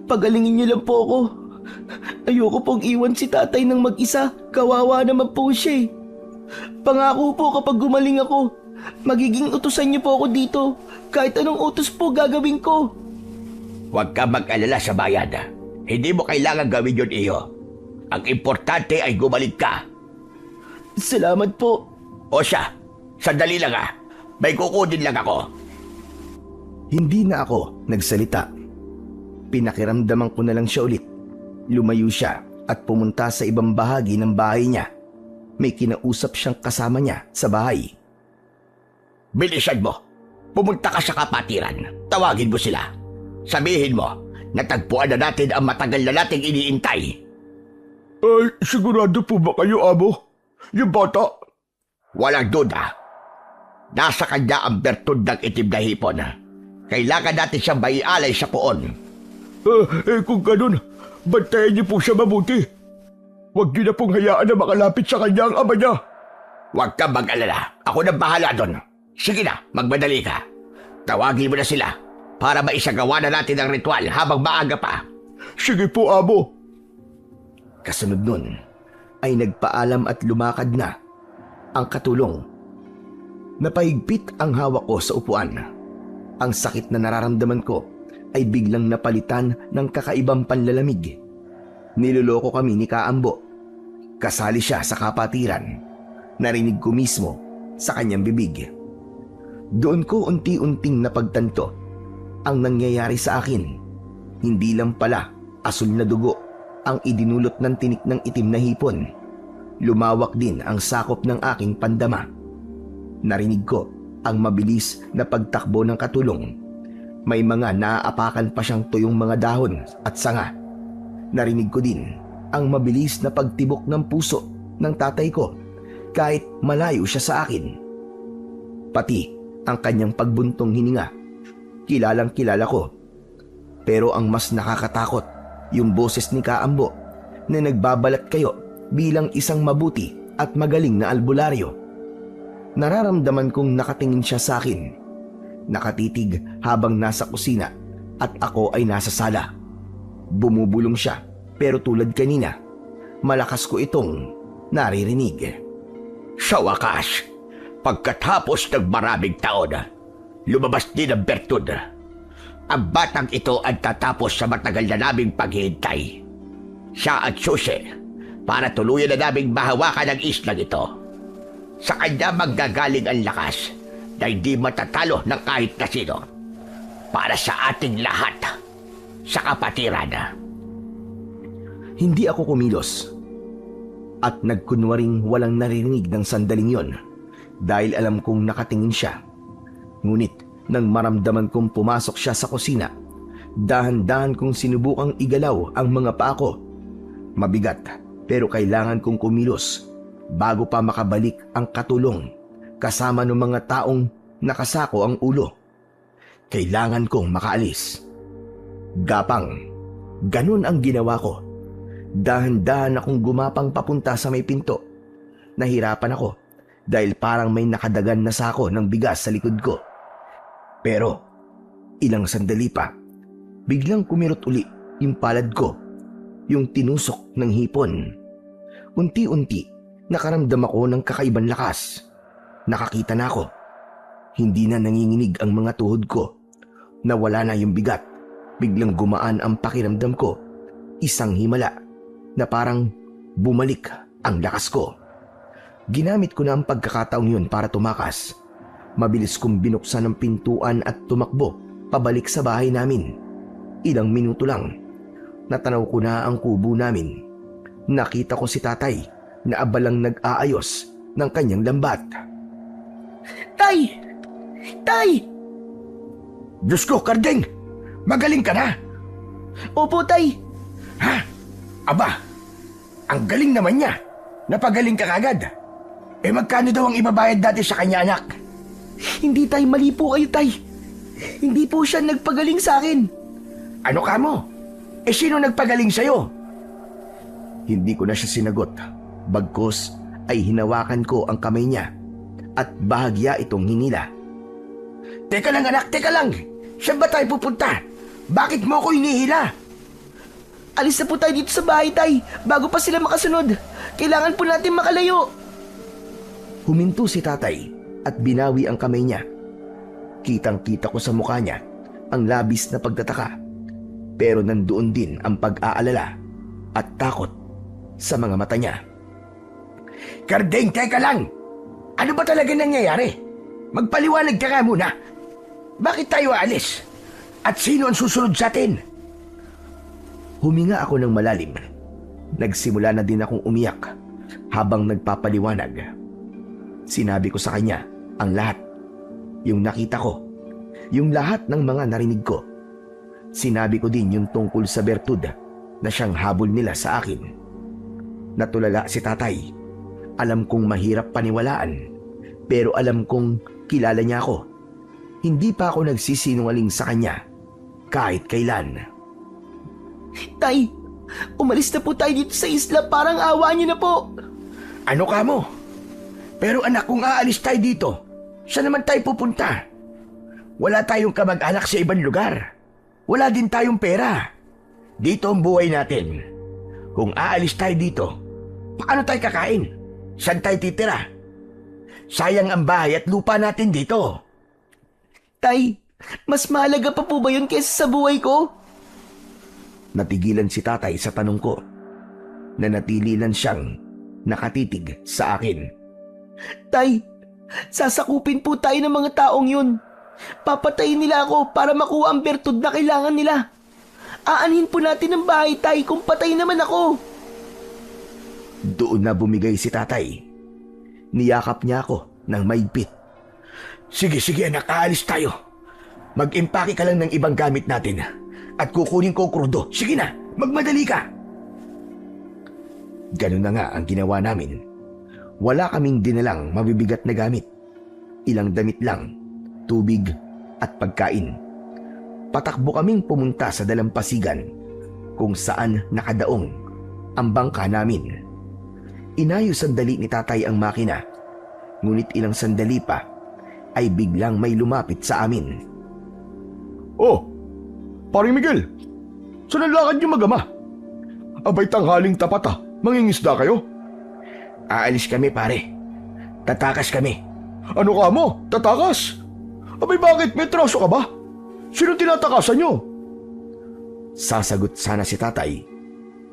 Pagalingin niyo lang po ako. Ayoko pong iwan si tatay ng mag-isa. Kawawa naman po siya eh. Pangako po kapag gumaling ako, magiging utusan niyo po ako dito. Kahit anong utos po gagawin ko.
Huwag ka mag-alala sa bayan. Hindi mo kailangan gawin yun, iyo. Ang importante ay gumaling ka.
Salamat po.
O siya, sandali lang May kukunin lang ako.
Hindi na ako nagsalita. Pinakiramdaman ko na lang siya ulit. Lumayo siya at pumunta sa ibang bahagi ng bahay niya. May kinausap siyang kasama niya sa bahay.
Bilisan mo. Pumunta ka sa kapatiran. Tawagin mo sila. Sabihin mo, natagpuan na natin ang matagal na nating iniintay.
Ay, sigurado po ba kayo, Amo? Yung bata?
Walang duda. Nasa kanya ang bertud ng itim na hipon. Kailangan natin siyang maialay sa poon.
Kung ganun, bantayan niyo po siya mabuti. Huwag niyo na pong hayaan na makalapit sa kanya ang ama niya.
Huwag kang mag-alala. Ako na bahala doon. Sige na, magmadali ka. Tawagin mo na sila para maisagawa na natin ang ritual habang maaga pa.
Sige po, Amo.
Kasunod nun ay nagpaalam at lumakad na ang katulong. Napahigpit ang hawak ko sa upuan. Ang sakit na nararamdaman ko ay biglang napalitan ng kakaibang panlalamig. Niloloko kami ni Kaambo. Kasali siya sa kapatiran. Narinig ko mismo sa kanyang bibig. Doon ko unti-unting napagtanto ang nangyayari sa akin. Hindi lang pala asul na dugo ang idinulot ng tinik ng itim na hipon. Lumawak din ang sakop ng aking pandama. Narinig ko ang mabilis na pagtakbo ng katulong. May mga naaapakan pa siyang tuyong mga dahon at sanga. Narinig ko din ang mabilis na pagtibok ng puso ng tatay ko kahit malayo siya sa akin. Pati ang kanyang pagbuntong hininga. Kilalang kilala ko. Pero ang mas nakakatakot, yung boses ni Kaambo na nagbabalat kayo bilang isang mabuti at magaling na albularyo. Nararamdaman kong nakatingin siya sa akin. Nakatitig habang nasa kusina at ako ay nasa sala. Bumubulong siya pero tulad kanina, malakas ko itong naririnig.
Sa wakas, pagkatapos ng maraming taon, lumabas din ang bertud. Ang batang ito ang tatapos sa matagal na naming paghihintay. Siya at Susi, para tuluyan na naming mahawakan ang islang ito. Sa kanya manggagaling ang lakas na hindi matatalo ng kahit na sino. Para sa ating lahat, sa kapatiran.
Hindi ako kumilos at nagkunwaring walang naririnig ng sandaling yon dahil alam kong nakatingin siya. Ngunit nang maramdaman kong pumasok siya sa kusina, dahan-dahan kong sinubukang igalaw ang mga paa ko. Mabigat pero kailangan kong kumilos bago pa makabalik ang katulong kasama ng mga taong nakasako ang ulo. Kailangan kong makaalis. Gapang, ganun ang ginawa ko. Dahan-dahan akong gumapang papunta sa may pinto. Nahirapan ako dahil parang may nakadagan na sako ng bigas sa likod ko. Pero ilang sandali pa, biglang kumirot uli yung palad ko, yung tinusok ng hipon. Unti-unti, nakaramdam ako ng kakaibang lakas. Nakakita na ako. Hindi na nanginginig ang mga tuhod ko. Nawala na yung bigat. Biglang gumaan ang pakiramdam ko. Isang himala na parang bumalik ang lakas ko. Ginamit ko na ang pagkakataong yun para tumakas. Mabilis kong binuksan ang pintuan at tumakbo pabalik sa bahay namin. Ilang minuto lang, natanaw ko na ang kubo namin. Nakita ko si tatay na abalang nag-aayos ng kanyang lambat.
Tay! Tay!
Diyos ko, Karding! Magaling ka na!
Opo, Tay!
Ha? Aba, Ang galing naman niya. Napagaling ka kagad. Magkano daw ang ibabayad dati sa kanya, anak?
Hindi tay, mali po kayo tay. Hindi po siya nagpagaling sa akin.
Ano ka mo? Sino nagpagaling sa'yo?
Hindi ko na siya sinagot. Bagkus ay hinawakan ko ang kamay niya at bahagya itong hinila.
Teka lang anak, teka lang. Saan ba tayo pupunta? Bakit mo ako hinihila?
Alis na po tayo dito sa bahay tay, bago pa sila makasunod. Kailangan po natin makalayo.
Huminto si tatay at binawi ang kamay niya. Kitang-kita ko sa mukha niya ang labis na pagtataka. Pero nandoon din ang pag-aalala at takot sa mga mata niya.
Karding, teka lang. Ano ba talaga nangyayari? Magpaliwanag ka nga muna. Bakit tayo aalis? At sino ang susunod sa atin?
Huminga ako ng malalim. Nagsimula na din akong umiyak habang nagpapaliwanag. Sinabi ko sa kanya ang lahat. Yung nakita ko. Yung lahat ng mga narinig ko. Sinabi ko din yung tungkol sa bertud na siyang habol nila sa akin. Natulala si tatay. Alam kong mahirap paniwalaan. Pero alam kong kilala niya ako. Hindi pa ako nagsisinungaling sa kanya. Kahit kailan.
Tay, umalis na po tayo dito sa isla, parang awa niyo na po.
Ano ka mo? Pero anak, kung aalis tayo dito, saan naman tayo pupunta? Wala tayong kamag-anak sa ibang lugar. Wala din tayong pera. Dito ang buhay natin. Kung aalis tayo dito, paano tayo kakain? Saan tayo titira? Sayang ang bahay at lupa natin dito.
Tay, mas mahalaga pa po ba yun kaysa sa buhay ko?
Natigilan si tatay sa tanong ko. Nanatili lang siyang nakatitig sa akin.
Tay, sasakupin po tayo ng mga taong yun. Papatayin nila ako para makuha ang bertud na kailangan nila. Aanhin po natin ang bahay, tay, kung patay naman ako.
Doon na bumigay si tatay. Niyakap niya ako ng maigpit.
Sige anak, aalis tayo. Mag-impake ka lang ng ibang gamit natin at kukunin ko krudo. Sige na, magmadali ka.
Ganun na nga ang ginawa namin. Wala kaming dinalang mabibigat na gamit. Ilang damit lang, tubig at pagkain. Patakbo kaming pumunta sa dalampasigan kung saan nakadaong ang bangka namin. Inayos sandali ni tatay ang makina, ngunit ilang sandali pa ay biglang may lumapit sa amin.
Oh, paring Miguel, saan ang lakad niyo mag-ama? Abay tanghaling tapat mangingisda kayo?
Aalis kami pare. Tatakas kami.
Ano ka mo? Tatakas? Abay bakit? May traso ka ba? Sino tinatakasan niyo?
Sasagot sana si tatay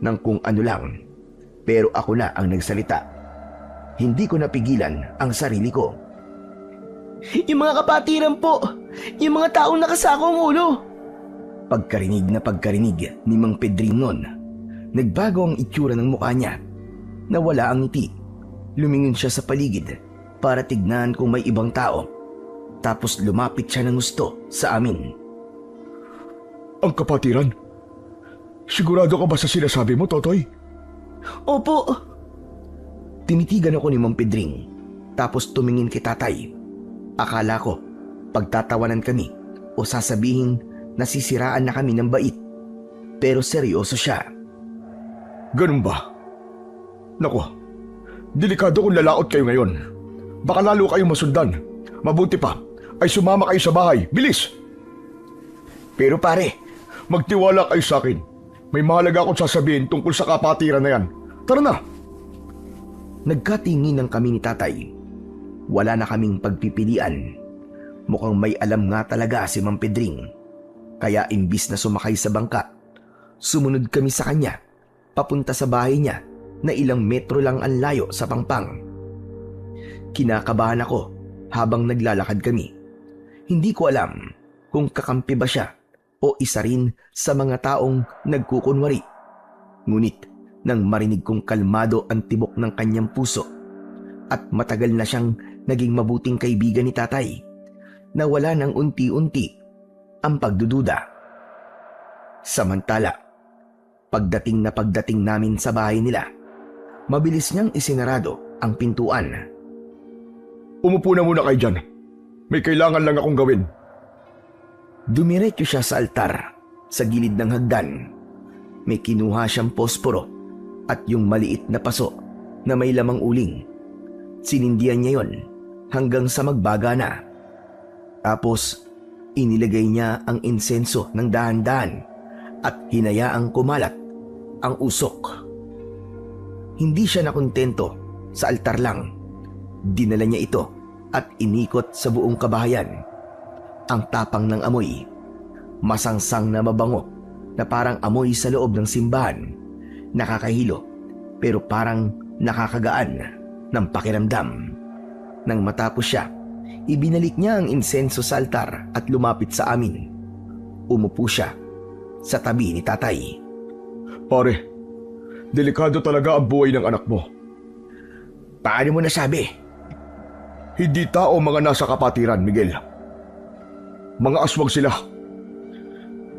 ng kung ano lang, pero ako na ang nagsalita. Hindi ko napigilan ang sarili ko.
Yung mga kapatiran po, yung mga taong nakasako ang ulo.
Pagkarinig na pagkarinig ni Mang Pedring nun, nagbago ang itsura ng mukha niya. Nawala ang ngiti. Lumingon siya sa paligid para tignan kung may ibang tao. Tapos lumapit siya ng gusto sa amin.
Ang kapatiran? Sigurado ka ba sa sinasabi mo, Totoy?
Opo.
Tinitigan ako ni Mang Pedring, tapos tumingin kay tatay. Akala ko, pagtatawanan kami o sasabihin nasisiraan na kami ng bait. Pero seryoso siya.
Ganun ba? Nako, delikado kung lalaot kayo ngayon. Baka lalo kayong masundan. Mabuti pa, ay sumama kayo sa bahay. Bilis!
Pero pare,
Magtiwala kayo sa akin. May mahalaga akong sasabihin tungkol sa kapatiran na yan. Tara na!
Nagkatinginan kami ni tatay. Wala na kaming pagpipilian. Mukhang may alam nga talaga si Mang Pedring. Kaya imbis na sumakay sa bangka, sumunod kami sa kanya, papunta sa bahay niya na ilang metro lang ang layo sa Pangpang. Kinakabahan ako habang naglalakad kami. Hindi ko alam kung kakampi ba siya o isa rin sa mga taong nagkukunwari. Ngunit nang marinig kong kalmado ang tibok ng kanyang puso at matagal na siyang naging mabuting kaibigan ni tatay, nawala ng unti-unti ang pagdududa. Samantala, pagdating namin sa bahay nila, Mabilis niyang isinarado ang pintuan.
Umupo na muna kayo dyan. May kailangan lang akong gawin.
Dumiretso siya sa altar sa gilid ng hagdan. May kinuha siyang posporo at yung maliit na paso na may lamang uling. Sinindihan niya yon hanggang sa magbaga na. Tapos inilagay niya ang insenso ng dahan-dahan at hinayaang kumalat ang usok. Hindi siya nakontento sa altar lang. Dinala niya ito at inikot sa buong kabahayan. Ang tapang ng amoy, masangsang na mabango na parang amoy sa loob ng simbahan. Nakakahilo pero parang nakakagaan ng pakiramdam. Nang matapos siya, ibinalik niya ang insenso sa altar at lumapit sa amin. Umupo siya sa tabi ni tatay.
Pare, delikado talaga ang buhay ng anak mo.
Paano mo nasabi?
Hindi tao mga nasa kapatiran, Miguel. Mga aswang sila.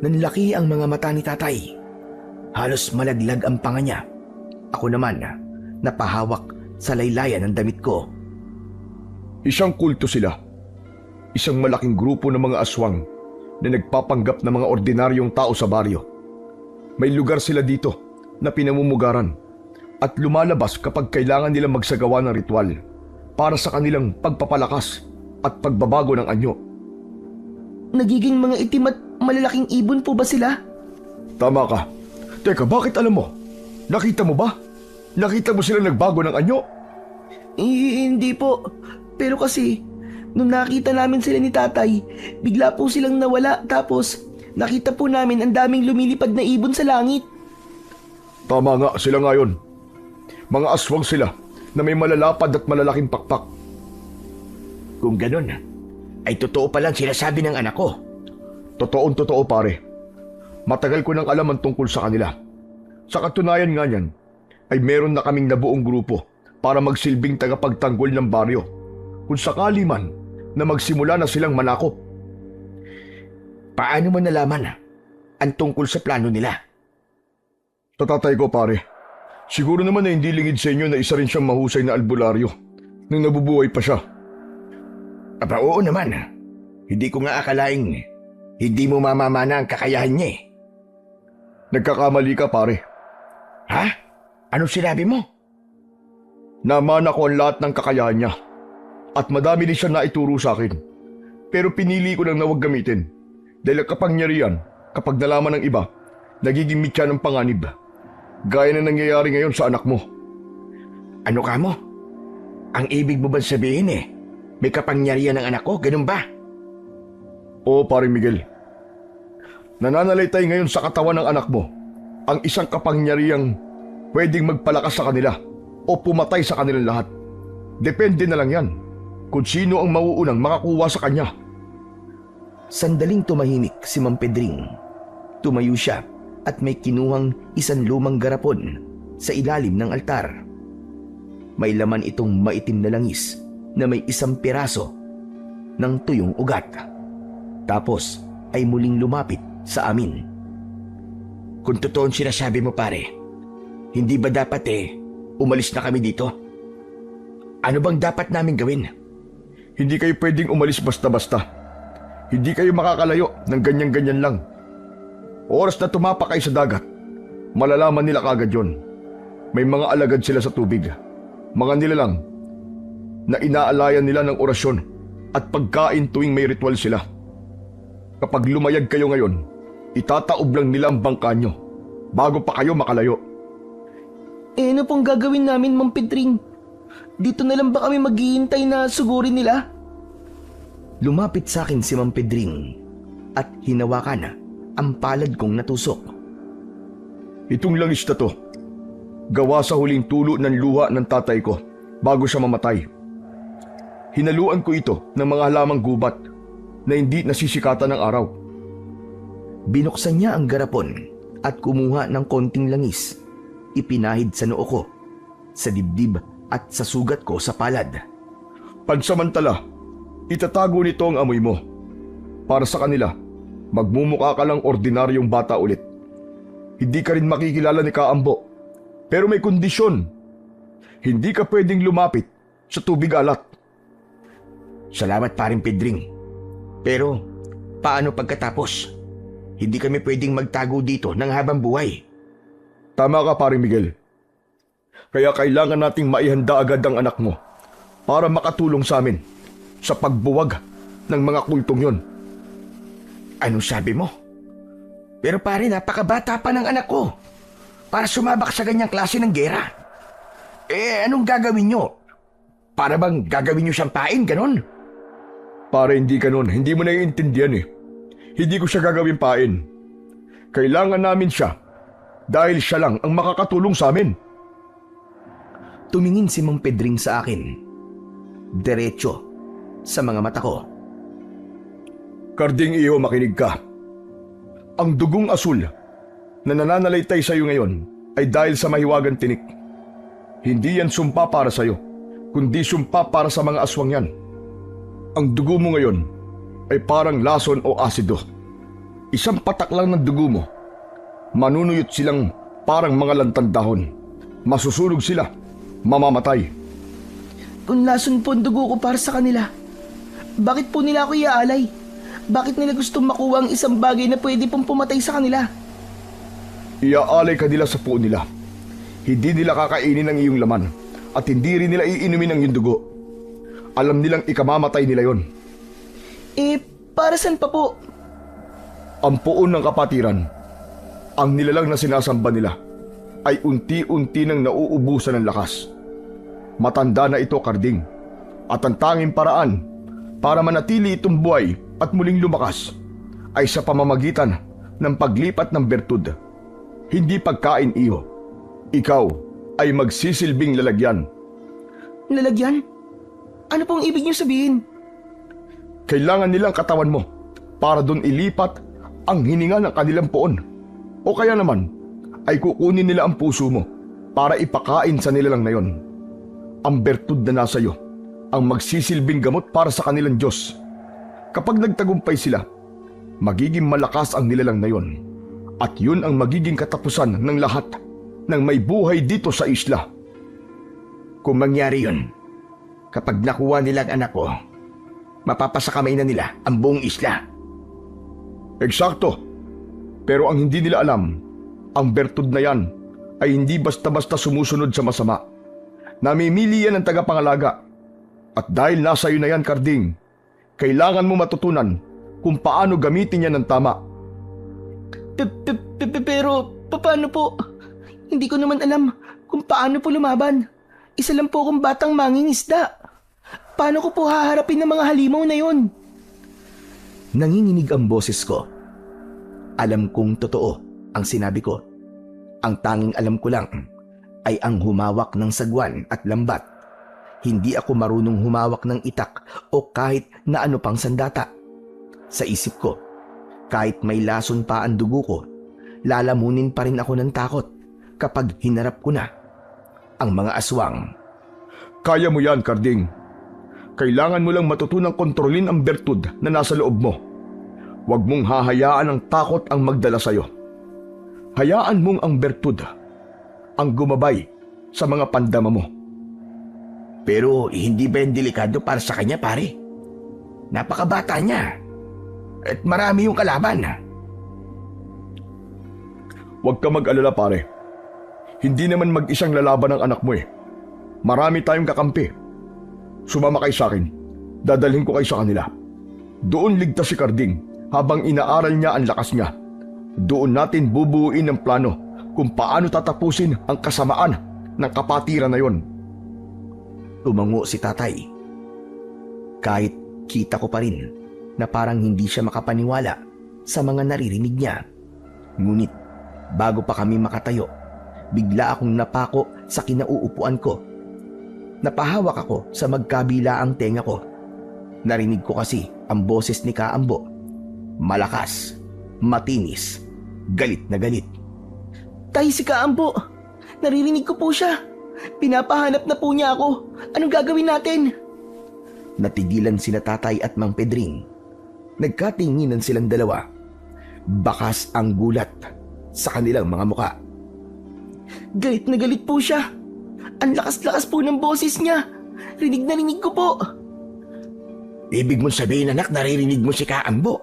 Nanlaki ang mga mata ni tatay. Halos malaglag ang panga niya. Ako naman, napahawak sa laylayan ng damit ko.
Isang kulto sila. Isang malaking grupo ng mga aswang na nagpapanggap na mga ordinaryong tao sa baryo. May lugar sila dito na pinamumugaran at lumalabas kapag kailangan nilang magsagawa ng ritual para sa kanilang pagpapalakas at pagbabago ng anyo.
Nagiging mga itim at malalaking ibon po ba sila?
Tama ka. Teka, bakit alam mo? Nakita mo ba? Nakita mo sila nagbago ng anyo?
Hindi po. Pero kasi, nung nakita namin sila ni tatay, bigla po silang nawala tapos nakita po namin ang daming lumilipad na ibon sa langit.
Tama nga, sila ngayon. Mga aswang sila na may malalapad at malalaking pakpak.
Kung ganun, ay totoo palang sinasabi ng anak ko.
Totoong totoo, pare. Matagal ko nang alam ang tungkol sa kanila. Sa katunayan nga niyan, ay meron na kaming nabuong grupo para magsilbing tagapagtanggol ng baryo kung sakali man na magsimula na silang manakop.
Paano mo nalaman ang tungkol sa plano nila?
Tatatay ko, pare. Siguro naman na hindi lingid sa inyo na isa rin siyang mahusay na albularyo nang nabubuhay pa siya.
Aba, oo naman. Hindi ko nga akalaing hindi mo mamamana ang kakayahan niya eh.
Nagkakamali ka, pare.
Ha? Ano sinabi mo?
Namana ko ang lahat ng kakayahan niya at madami din siya naituro sa akin. Pero pinili ko lang na huwag gamitin dahil ang kapangyarihan kapag nalaman ng iba, nagiging mitya ng panganib. Gaya na nangyayari ngayon sa anak mo.
Ano ka mo? Ang ibig mo ba sabihin may kapangyarihan ng anak ko, ganun ba?
Oo, pare Miguel. Nananalaytay ngayon sa katawan ng anak mo ang isang kapangyarihang pwedeng magpalakas sa kanila o pumatay sa kanilang lahat. Depende na lang yan kung sino ang mauunang makakuha sa kanya.
Sandaling tumahimik si Mang Pedring. Tumayo siya at may kinuhang isang lumang garapon sa ilalim ng altar. May laman itong maitim na langis na may isang piraso ng tuyong ugat. Tapos ay muling lumapit sa amin.
Kung totoo ang sinasabi mo, pare, hindi ba dapat umalis na kami dito? Ano bang dapat namin gawin?
Hindi kayo pwedeng umalis basta-basta. Hindi kayo makakalayo ng ganyan-ganyan lang. Oras na tumapak kayo sa dagat, malalaman nila kagad yon. May mga alagad sila sa tubig. Mga nilalang na inaalayan nila ng orasyon at pagkain tuwing may ritual sila. Kapag lumayag kayo ngayon, itataob lang nila ang bangka nyo bago pa kayo makalayo.
Ano pong gagawin namin, Mang Pedring? Dito na lang ba kami maghihintay na sugurin nila?
Lumapit sa akin si Mang Pedring at hinawakan ang palad kong natusok.
Itong langis na to, gawa sa huling tulo ng luha ng tatay ko bago siya mamatay. Hinaluan ko ito ng mga halamang gubat na hindi nasisikatan ng araw.
Binuksan niya ang garapon at kumuha ng konting langis. Ipinahid sa noo ko, sa dibdib at sa sugat ko sa palad.
Pansamantala, itatago nito ang amoy mo. Para sa kanila, magmumukha ka lang ordinaryong bata ulit. Hindi ka rin makikilala ni Kaambo. Pero may kondisyon. Hindi ka pwedeng lumapit sa tubig alat.
Salamat paring Pedring. Pero paano pagkatapos? Hindi kami pwedeng magtago dito ng habang buhay.
Tama ka, paring Miguel. Kaya kailangan nating maihanda agad ang anak mo para makatulong sa amin sa pagbuwag ng mga kultong yon.
Ano sabi mo? Pero pare, napakabata pa ng anak ko para sumabak sa ganyang klase ng gera. Anong gagawin nyo? Para bang gagawin nyo siyang pain, ganon?
Para hindi ganon, hindi mo naiintindihan eh. Hindi ko siya gagawin pain. Kailangan namin siya dahil siya lang ang makakatulong sa amin.
Tumingin si Mang Pedring sa akin. Diretso sa mga mata ko.
Karding iyo, makinig ka. Ang dugong asul na nananalaytay sa iyo ngayon ay dahil sa mahiwagang tinik. Hindi yan sumpa para sa iyo, kundi sumpa para sa mga aswang yan. Ang dugo mo ngayon ay parang lason o asido. Isang patak lang ng dugo mo, manunuyot silang parang mga lantang dahon. Masusunog sila, mamamatay.
Kung lason po ang dugo ko para sa kanila, bakit po nila ako iaalay? Bakit nila gustong makuha ang isang bagay na pwede pong pumatay sa kanila?
Iaalay ka nila sa puo nila. Hindi nila kakainin ang iyong laman at hindi rin nila iinumin ang iyong dugo. Alam nilang ikamamatay nila yon.
Para saan pa po?
Ang puon ng kapatiran, ang nilalang na sinasamba nila, ay unti-unti nang nauubusan ng lakas. Matanda na ito, Karding, at ang tanging paraan para manatili itong buhay at muling lumakas ay sa pamamagitan ng paglipat ng bertud. Hindi pagkain iyo. Ikaw ay magsisilbing lalagyan.
Lalagyan? Ano pong ibig niyo sabihin?
Kailangan nilang katawan mo para doon ilipat ang hininga ng kanilang poon. O kaya naman ay kukunin nila ang puso mo para ipakain sa nilalang na yon. Ang bertud na nasa iyo ang magsisilbing gamot para sa kanilang Diyos. Kapag nagtagumpay sila, magiging malakas ang nilalang na yon. At yun ang magiging katapusan ng lahat ng may buhay dito sa isla.
Kung mangyari yun, kapag nakuha nila ang anak ko, mapapasakamay na nila ang buong isla.
Eksakto. Pero ang hindi nila alam, ang bertud na yan ay hindi basta-basta sumusunod sa masama. Namimili yan ng tagapangalaga. At dahil nasa iyo na yan, Karding, kailangan mo matutunan kung paano gamitin yan ng tama.
Pero paano po? Hindi ko naman alam kung paano po lumaban. Isa lang po akong batang mangingisda. Paano ko po haharapin ng mga halimaw na yon?
Nanginginig ang boses ko. Alam kong totoo ang sinabi ko. Ang tanging alam ko lang ay ang humawak ng sagwan at lambat. Hindi ako marunong humawak ng itak o kahit na ano pang sandata. Sa isip ko, kahit may lason pa ang dugo ko, lalamunin pa rin ako ng takot kapag hinarap ko na ang mga aswang.
Kaya mo yan, Karding. Kailangan mo lang matutunang kontrolin ang bertud na nasa loob mo. Huwag mong hahayaan ang takot ang magdala sa'yo. Hayaan mong ang bertud ang gumabay sa mga pandama mo.
Pero hindi ba yung delikado para sa kanya, pare? Napakabata niya. At marami yung kalaban.
Huwag ka mag-alala, pare. Hindi naman mag-isang lalaban ang anak mo eh. Marami tayong kakampi. Sumama kayo sa akin. Dadalhin ko kayo sa kanila. Doon ligtas si Karding habang inaaral niya ang lakas niya. Doon natin bubuuin ang plano kung paano tatapusin ang kasamaan ng kapatiran na yon.
Tumango si tatay. Kahit kita ko pa rin na parang hindi siya makapaniwala sa mga naririnig niya. Ngunit bago pa kami makatayo, bigla akong napako sa kinauupuan ko. Napahawak ako sa magkabilaang tenga ko. Narinig ko kasi ang boses ni Kaambo. Malakas, matinis, galit na galit.
Tay, si Kaambo. Naririnig ko po siya. Pinapahanap na po niya ako. Anong gagawin natin?
Natigilan sina tatay at Mang Pedring. Nagkatinginan silang dalawa. Bakas ang gulat sa kanilang mga muka.
Galit na galit po siya. Ang lakas-lakas po ng boses niya. Rinig na rinig ko po.
Ibig mong sabihin, anak, naririnig mo si Kaambo.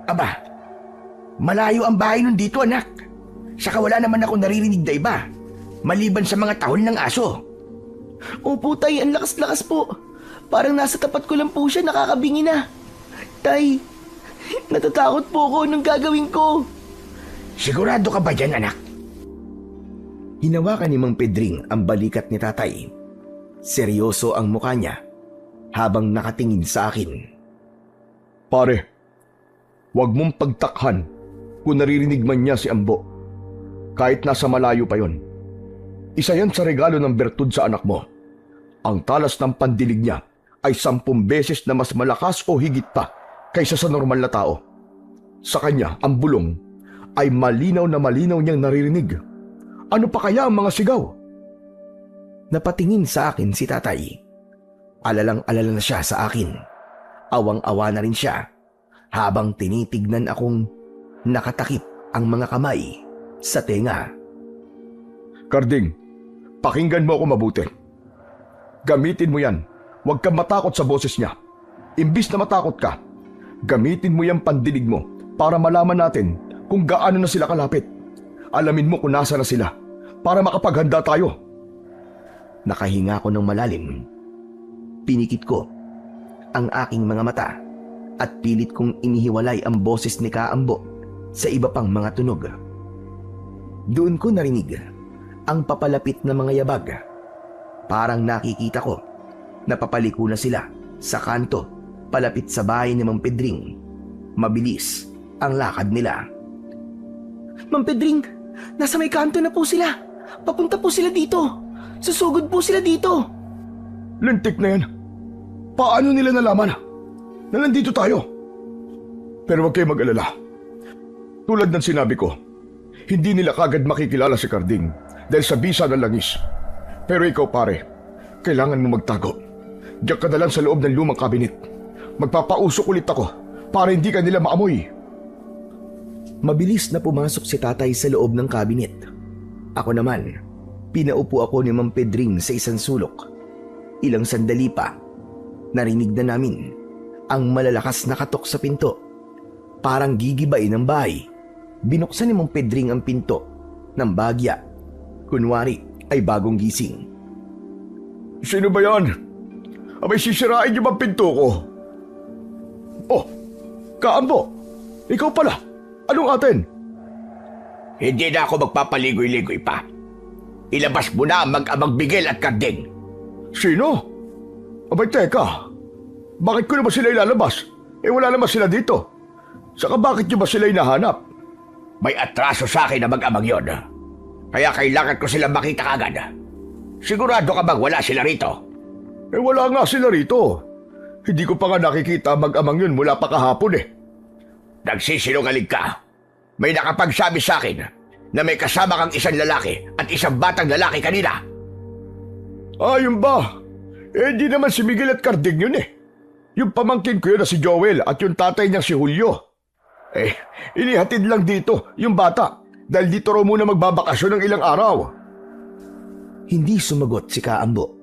Aba, malayo ang bahay nun dito, anak. Saka wala naman ako naririnig na iba, maliban sa mga tahol ng aso.
Opo, Tay, ang lakas-lakas po. Parang nasa tapat ko lang po siya, nakakabingi na. Tay, natatakot po ako. Anong gagawin ko?
Sigurado ka ba dyan, anak?
Hinawakan ni Mang Pedring ang balikat ni tatay. Seryoso ang mukha niya habang nakatingin sa akin.
Pare, huwag mong pagtakhan kung naririnig man niya si Ambo. Kahit nasa malayo pa yon. Isa yan sa regalo ng bertud sa anak mo. Ang talas ng pandilig niya ay 10 beses na mas malakas o higit pa kaysa sa normal na tao. Sa kanya, ang bulong ay malinaw na malinaw niyang naririnig. Ano pa kaya ang mga sigaw?
Napatingin sa akin si tatay. Alalang-alala na siya sa akin. Awang-awa na rin siya habang tinitignan akong nakatakip ang mga kamay sa tenga.
Karding, pakinggan mo ako mabuti. Gamitin mo yan. Huwag kang matakot sa boses niya. Imbis na matakot ka, gamitin mo yung pandinig mo para malaman natin kung gaano na sila kalapit. Alamin mo kung nasa na sila para makapaghanda tayo.
Nakahinga ko ng malalim. Pinikit ko ang aking mga mata at pilit kong inihiwalay ang boses ni Kaambo sa iba pang mga tunog. Doon ko narinig ang papalapit na mga yabag. Parang nakikita ko na papaliko na sila sa kanto palapit sa bahay ni Mang Pedring. Mabilis ang lakad nila.
Mang Pedring, nasa may kanto na po sila. Papunta po sila dito. Susugod po sila dito.
Lintik na yan. Paano nila nalaman na nandito tayo? Pero huwag kayong mag-alala. Tulad ng sinabi ko, hindi nila kagad makikilala si Karding dahil sa bisa ng langis. Pero ikaw pare, kailangan mo magtago. Diyak ka na lang sa loob ng lumang kabinet. Magpapausok ulit ako para hindi ka nila maamoy.
Mabilis na pumasok si tatay sa loob ng kabinet. Ako naman, pinaupo ako ni Mang Pedring sa isang sulok. Ilang sandali pa, narinig na namin ang malalakas na katok sa pinto. Parang gigibain ng bahay. Binuksan ni Mang Pedring ang pinto ng bagya. Kunwari ay bagong gising.
Sino ba yan? Abay sisirain niyo bang pinto ko? Oh, Kaambo, ikaw pala. Anong atin?
Hindi na ako magpapaligoy-ligoy pa. Ilabas mo na ang mag-amang Bigel at Karding.
Sino? Abay teka, bakit ko naman sila ilalabas? Wala naman sila dito. Saka bakit niyo ba sila hinahanap?
May atraso sa akin na mag-amang yon. Kaya kailangan ko silang makita kagad. Sigurado ka bang wala sila rito?
Wala nga sila rito. Hindi ko pa nga nakikita mag-amang yun mula pa kahapon eh.
Nagsisinungaling ka. May nakapagsabi sa akin na may kasama kang isang lalaki at isang batang lalaki kanina.
Yun ba? Di naman si Miguel at Karding yun eh. Yung pamangkin ko yun na si Joel at yung tatay niya si Julio. Inihatid lang dito yung bata dahil dito raw muna magbabakasyon ng ilang araw.
Hindi sumagot si Kaambo.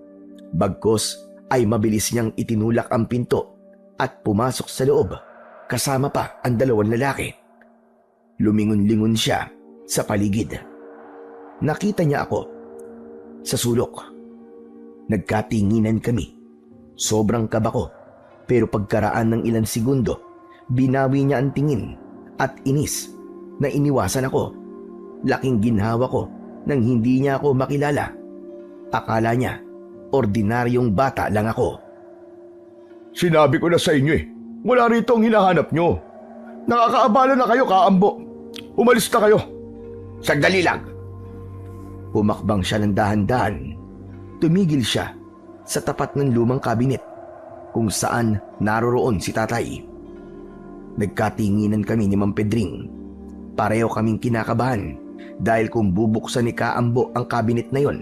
Bagkos ay mabilis niyang itinulak ang pinto at pumasok sa loob kasama pa ang 2 lalaki. Lumingon-lingon siya sa paligid. Nakita niya ako sa sulok. Nagkatinginan kami. Sobrang kaba ko pero pagkaraan ng ilang segundo, binawi niya ang tingin at inis na iniwasan ako. Laking ginhawa ko nang hindi niya ako makilala. Akala niya, ordinaryong bata lang ako.
Sinabi ko na sa inyo wala rito ang hinahanap nyo. Nakakaabala na kayo, Kaambo. Umalis na kayo.
Sandali lang.
Humakbang siya ng dahan-dahan. Tumigil siya sa tapat ng lumang kabinet kung saan naroroon si tatay. Nagkatinginan kami ni Mang Pedring. Pareho kaming kinakabahan dahil kung bubuksan ni Kaambo ang kabinet na yon,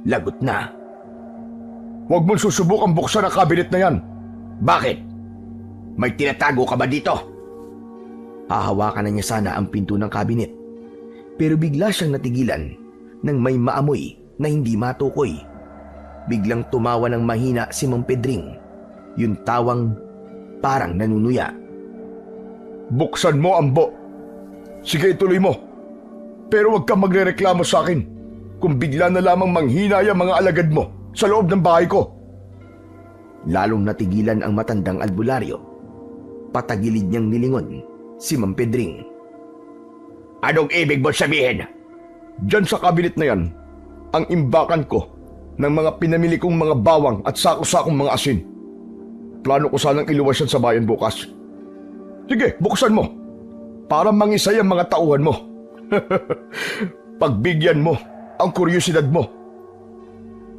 lagot na.
Huwag mong susubukang buksan ang kabinet na yan.
Bakit? May tinatago ka ba dito?
Hahawakan na niya sana ang pinto ng kabinet. Pero bigla siyang natigilan nang may maamoy na hindi matukoy. Biglang tumawa ng mahina si Mang Pedring. Yung tawang parang nanunuya.
Buksan mo, Ambo. Sige, ituloy mo. Pero huwag kang magrereklamo sa akin kung bigla na lamang manghina yung mga alagad mo sa loob ng bahay ko.
Lalong natigilan ang matandang albularyo. Patagilid niyang nilingon si Mang Pedring.
Anong ibig mo sabihin?
Diyan sa kabinet na yan, ang imbakan ko ng mga pinamili kong mga bawang at sako-sakong mga asin. Plano ko sanang iluwas yan sa bayan bukas. Sige, buksan mo para mangisay ang mga tauhan mo. Pagbigyan mo ang kuryosidad mo.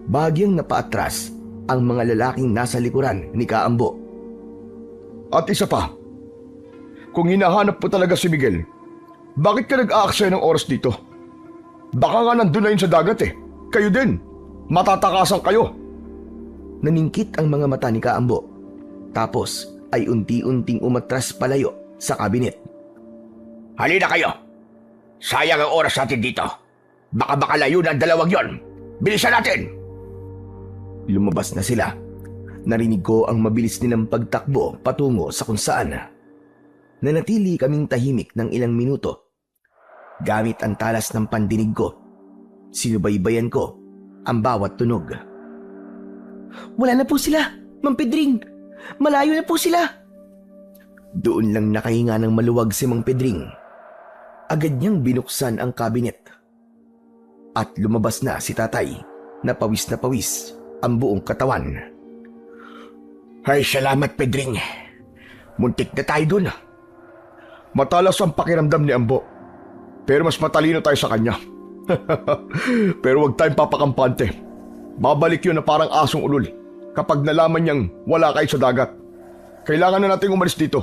Bagyang napaatras ang mga lalaking nasa likuran ni Kaambo.
At isa pa, kung hinahanap po talaga si Miguel, bakit ka nag-aaksaya ng oras dito? Baka nga nandun na yun sa dagat eh. Kayo din, matatakasan kayo.
Naningkit ang mga mata ni Kaambo. Tapos ay unti-unting umatras palayo sa kabinet.
Halina kayo. Sayang ang oras natin dito. Baka makalayo na ang dalawang yon. Bilisan natin.
Lumabas na sila. Narinig ko ang mabilis nilang pagtakbo patungo sa kung saan. Nanatili kaming tahimik ng ilang minuto. Gamit ang talas ng pandinig ko, sinubaybayan ko ang bawat tunog.
Wala na po sila, Mang Pedring. Malayo na po sila.
Doon lang nakahinga ng maluwag si Mang Pedring. Agad niyang binuksan ang kabinet. At lumabas na si tatay na pawis ang buong katawan.
Ay, salamat, Pedring. Muntik na tayo dun.
Matalas ang pakiramdam ni Ambo, pero mas matalino tayo sa kanya. Pero huwag tayong papakampante. Babalik yun na parang asong ulol kapag nalaman niyang wala kayo sa dagat. Kailangan na nating umalis dito.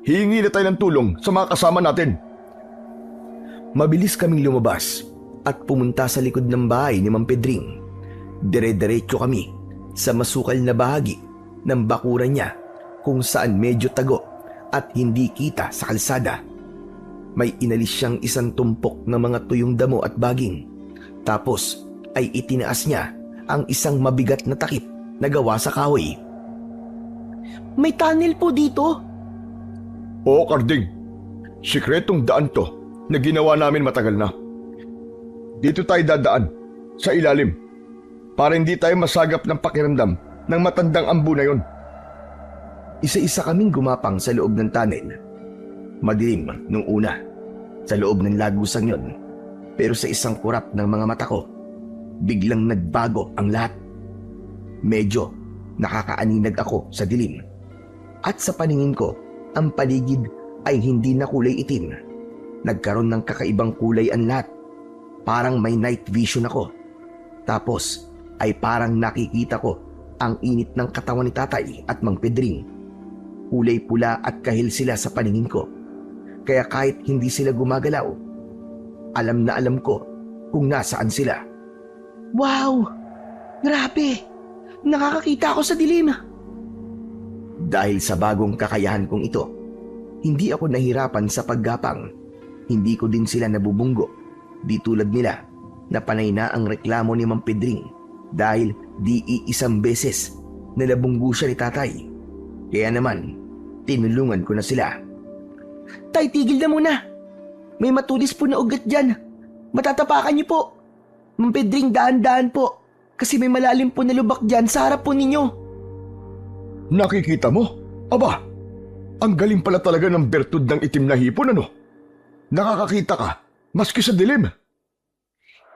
Hihingi na tayo ng tulong sa mga kasama natin.
Mabilis kaming lumabas at pumunta sa likod ng bahay ni Mang Pedring. Dire-diretso kami sa masukal na bahagi ng bakuran niya kung saan medyo tago at hindi kita sa kalsada. May inalis siyang isang tumpok ng mga tuyong damo at baging. Tapos ay itinaas niya ang isang mabigat na takip na gawa sa kahoy.
May tunnel po dito.
Oo, Karding. Sikretong daan to na ginawa namin matagal na. Dito tayo dadaan, sa ilalim, para hindi tayo masagap ng pakiramdam ng matandang Ambo na yon.
Isa-isa kaming gumapang sa loob ng tunnel. Madilim nung una, sa loob ng lagusang yon. Pero sa isang kurap ng mga mata ko, biglang nagbago ang lahat. Medyo nakakaaninag ako sa dilim. At sa paningin ko, ang paligid ay hindi na kulay itim. Nagkaroon ng kakaibang kulay ang lahat. Parang may night vision ako. Tapos ay parang nakikita ko ang init ng katawan ni tatay at Mang Pedring. Kulay pula at kahil sila sa paningin ko. Kaya kahit hindi sila gumagalaw, alam na alam ko kung nasaan sila.
Wow! Grabe! Nakakakita ako sa dilim.
Dahil sa bagong kakayahan kong ito, hindi ako nahirapan sa paggapang. Hindi ko din sila nabubunggo. Di tulad nila na panay na ang reklamo ni Mang Pedring dahil di iisang beses na nabunggo siya ni tatay. Kaya naman, tinulungan ko na sila.
Tay, tigil na muna. May matulis po na ugat dyan. Matatapakan niyo po. Mang Pedring, daan-daan po. Kasi may malalim po na lubak dyan sa harap po ninyo.
Nakikita mo? Aba, ang galing pala talaga ng bertud ng itim na hipon, ano? Nakakakita ka, maski sa dilim.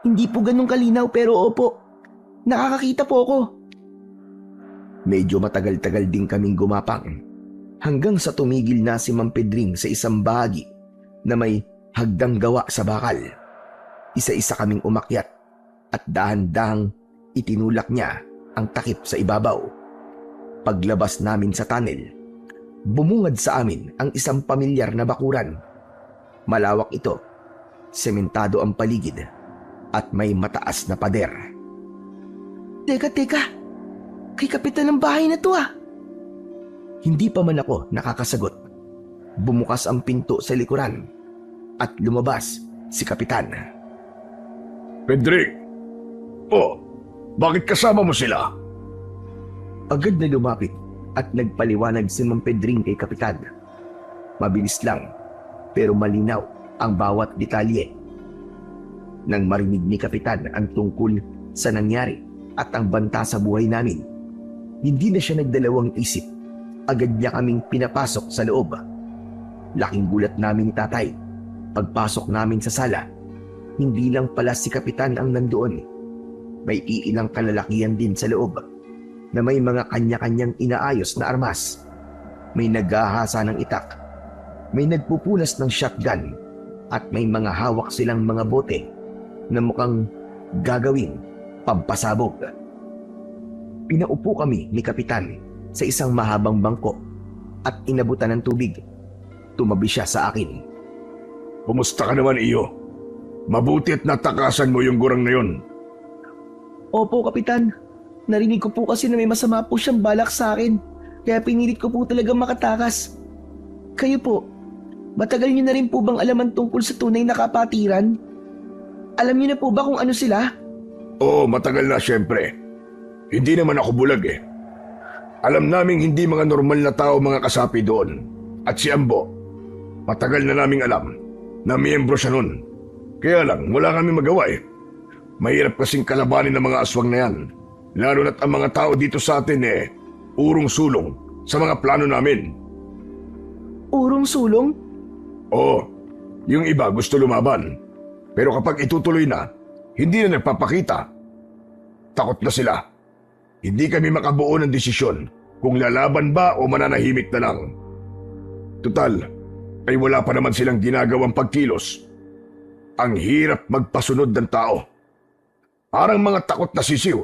Hindi po ganun kalinaw pero opo. Nakakakita po ako.
Medyo matagal-tagal din kaming gumapang hanggang sa tumigil na si Mang Pedring sa isang bahagi na may hagdang gawa sa bakal. Isa-isa kaming umakyat at dahan-dahang itinulak niya ang takip sa ibabaw. Paglabas namin sa tunnel, bumungad sa amin ang isang pamilyar na bakuran. Malawak ito, sementado ang paligid at may mataas na pader.
Teka. Kay kapitan ng bahay na to ah.
Hindi pa man ako nakakasagot. Bumukas ang pinto sa likuran at lumabas si kapitan.
Pedring, Oh, bakit kasama mo sila?
Agad na lumapit at nagpaliwanag si Mang Pedring kay Kapitan. Mabilis lang, pero malinaw ang bawat detalye. Nang marinig ni Kapitan ang tungkol sa nangyari at ang banta sa buhay namin, hindi na siya nagdalawang isip. Agad niya kaming pinapasok sa loob. Laking gulat namin ni Tatay. Pagpasok namin sa sala, hindi lang pala si Kapitan ang nandoon. May iilang kalalakihan din sa loob na may mga kanya-kanyang inaayos na armas. May naghahasa ng itak, may nagpupunas ng shotgun, at may mga hawak silang mga bote na mukhang gagawing pampasabog. Pinaupo kami ni Kapitan sa isang mahabang bangko at inabutan ng tubig. Tumabi siya sa akin.
Kumusta ka naman, Iyo? Mabuti at natakasan mo yung gurang na yun.
Opo, Kapitan. Narinig ko po kasi na may masama po siyang balak sa akin. Kaya pinilit ko po talagang makatakas. Kayo po, matagal niyo na rin po bang alaman tungkol sa tunay na kapatiran? Alam niyo na po ba kung ano sila?
Oo, matagal na siyempre. Hindi naman ako bulag eh. Alam naming hindi mga normal na tao mga kasapi doon. At si Ambo, matagal na naming alam na miyembro siya nun. Kaya lang, wala kami magawa eh. Mahirap kasing kalabanin ng mga aswang na yan. Lalo na't ang mga tao dito sa atin eh, urong sulong sa mga plano namin.
Urong sulong?
Oo, yung iba gusto lumaban. Pero kapag itutuloy na, hindi na nagpapakita. Takot na sila. Hindi kami makabuo ng desisyon kung lalaban ba o mananahimik na lang. Tutal, ay wala pa naman silang ginagawang pagkilos. Ang hirap magpasunod ng tao. Parang mga takot na sisiw.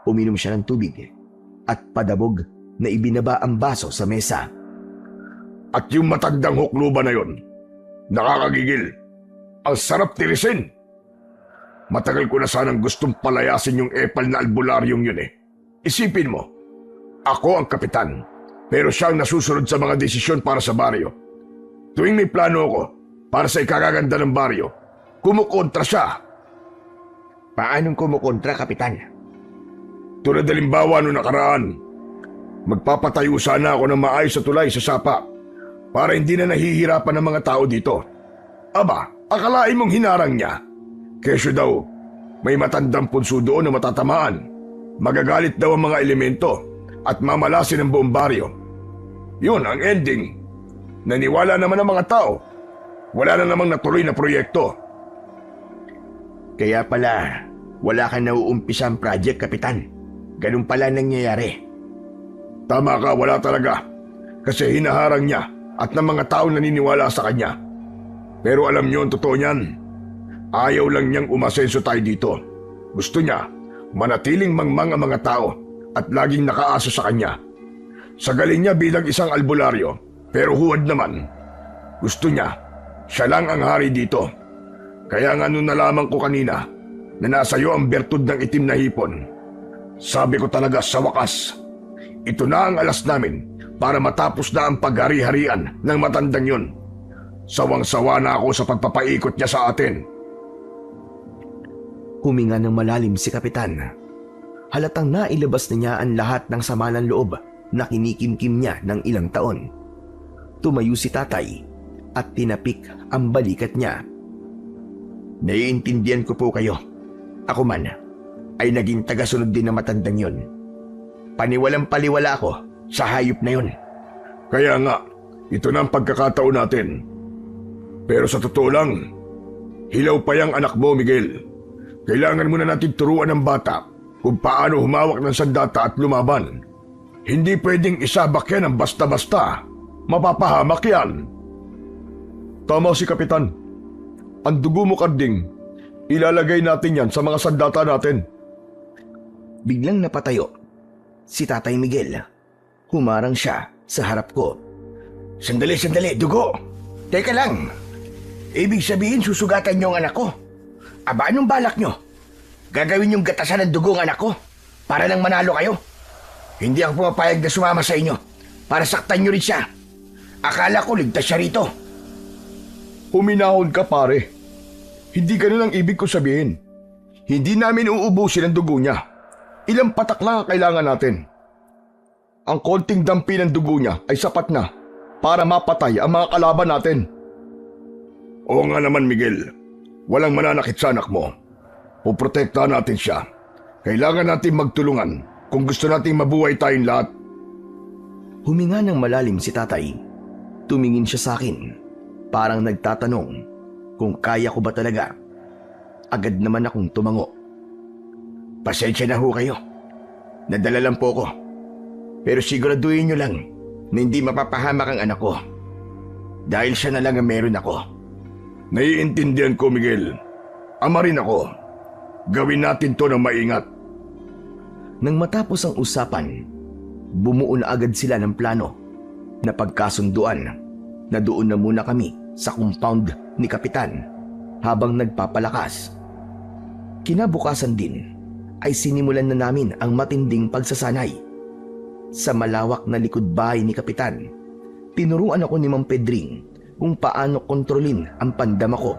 Uminom siya ng tubig at padabog na ibinaba ang baso sa mesa.
At yung matandang hukluba na yon, nakakagigil. Ang sarap tirisin. Matagal ko na sanang gustong palayasin yung epal na albularyong yun eh. Isipin mo, ako ang kapitan, pero siya ang nasusunod sa mga desisyon para sa baryo. Tuwing may plano ako para sa ikakaganda ng baryo, kumukontra siya.
Paanong kumukontra, Kapitan?
Tulad halimbawa noong nakaraan, magpapatayo sana ako ng maayos sa tulay sa sapa para hindi na nahihirapan ng mga tao dito. Aba, akalain mong hinarang niya. Kesyo daw, may matandang punso doon na matatamaan. Magagalit daw ang mga elemento at mamalasin ang buong baryo. Yun ang ending. Naniwala naman ang mga tao. Wala na namang natuloy na proyekto.
Kaya pala, wala ka nauumpisang project, Kapitan. Ganun pala nangyayari.
Tama ka, wala talaga. Kasi hinaharang niya at ng mga tao naniniwala sa kanya. Pero alam niyo ang totoo niyan. Ayaw lang niyang umasenso tayo dito. Gusto niya manatiling mangmang ang mga tao at laging nakaasa sa kanya. Sa galing niya bilang isang albularyo, pero huwad naman. Gusto niya, siya lang ang hari dito. Kaya nga nung nalaman ko kanina na nasa iyo ang bertud ng itim na hipon, sabi ko talaga sa wakas, ito na ang alas namin para matapos na ang paghari-harian ng matandang yun. Sawang-sawa na ako sa pagpapaikot niya sa atin.
Huminga ng malalim si Kapitan. Halatang nailabas na niya ang lahat ng sama ng loob na kinikimkim niya ng ilang taon. Tumayo si Tatay at tinapik ang balikat niya. Naiintindihan ko po kayo. Ako man ay naging tagasunod din ng matandang yun. Paniwalang paliwala ako sa hayop na yun.
Kaya nga, ito na ang pagkakataon natin. Pero sa totoo lang, hilaw pa yung anak mo, Miguel. Kailangan muna natin turuan ng bata kung paano humawak ng sandata at lumaban. Hindi pwedeng isabak yan ng basta-basta. Mapapahamak yan. Tama si Kapitan. Ang dugo mo, Karding. Ilalagay natin yan sa mga sandata natin.
Biglang napatayo si Tatay Miguel. Humarang siya sa harap ko.
Sandali, dugo. Teka lang. Ibig sabihin susugatan niyo ang anak ko. Aba, anong balak niyo? Gagawin yung gatasan ng dugo ng anak ko para nang manalo kayo? Hindi ako pumapayag na sumama sa inyo para saktan niyo rin siya. Akala ko ligtas siya rito.
Huminahon ka, pare. Hindi ganun ang ibig ko sabihin. Hindi namin uubusin ang dugo niya. Ilang patak lang ang kailangan natin. Ang konting dampi ng dugo niya ay sapat na para mapatay ang mga kalaban natin. Oo nga naman, Miguel. Walang mananakit sa anak mo. Puprotektahan natin siya. Kailangan natin magtulungan kung gusto nating mabuhay tayong lahat.
Huminga ng malalim si tatay. Tumingin siya sa akin. Parang nagtatanong kung kaya ko ba talaga. Agad naman akong tumango.
Pasensya na ho kayo. Nadala lang po ko. Pero siguraduhin nyo lang na hindi mapapahamak ang anak ko. Dahil siya na lang ang meron ako.
Naiintindihan ko, Miguel. Ama rin ako. Gawin natin to ng maingat.
Nang matapos ang usapan, bumuo na agad sila ng plano na pagkasunduan na doon na muna kami sa compound ni Kapitan habang nagpapalakas. Kinabukasan din ay sinimulan na namin ang matinding pagsasanay. Sa malawak na likod bahay ni Kapitan, tinuruan ako ni Mang Pedring kung paano kontrolin ang pandama ko.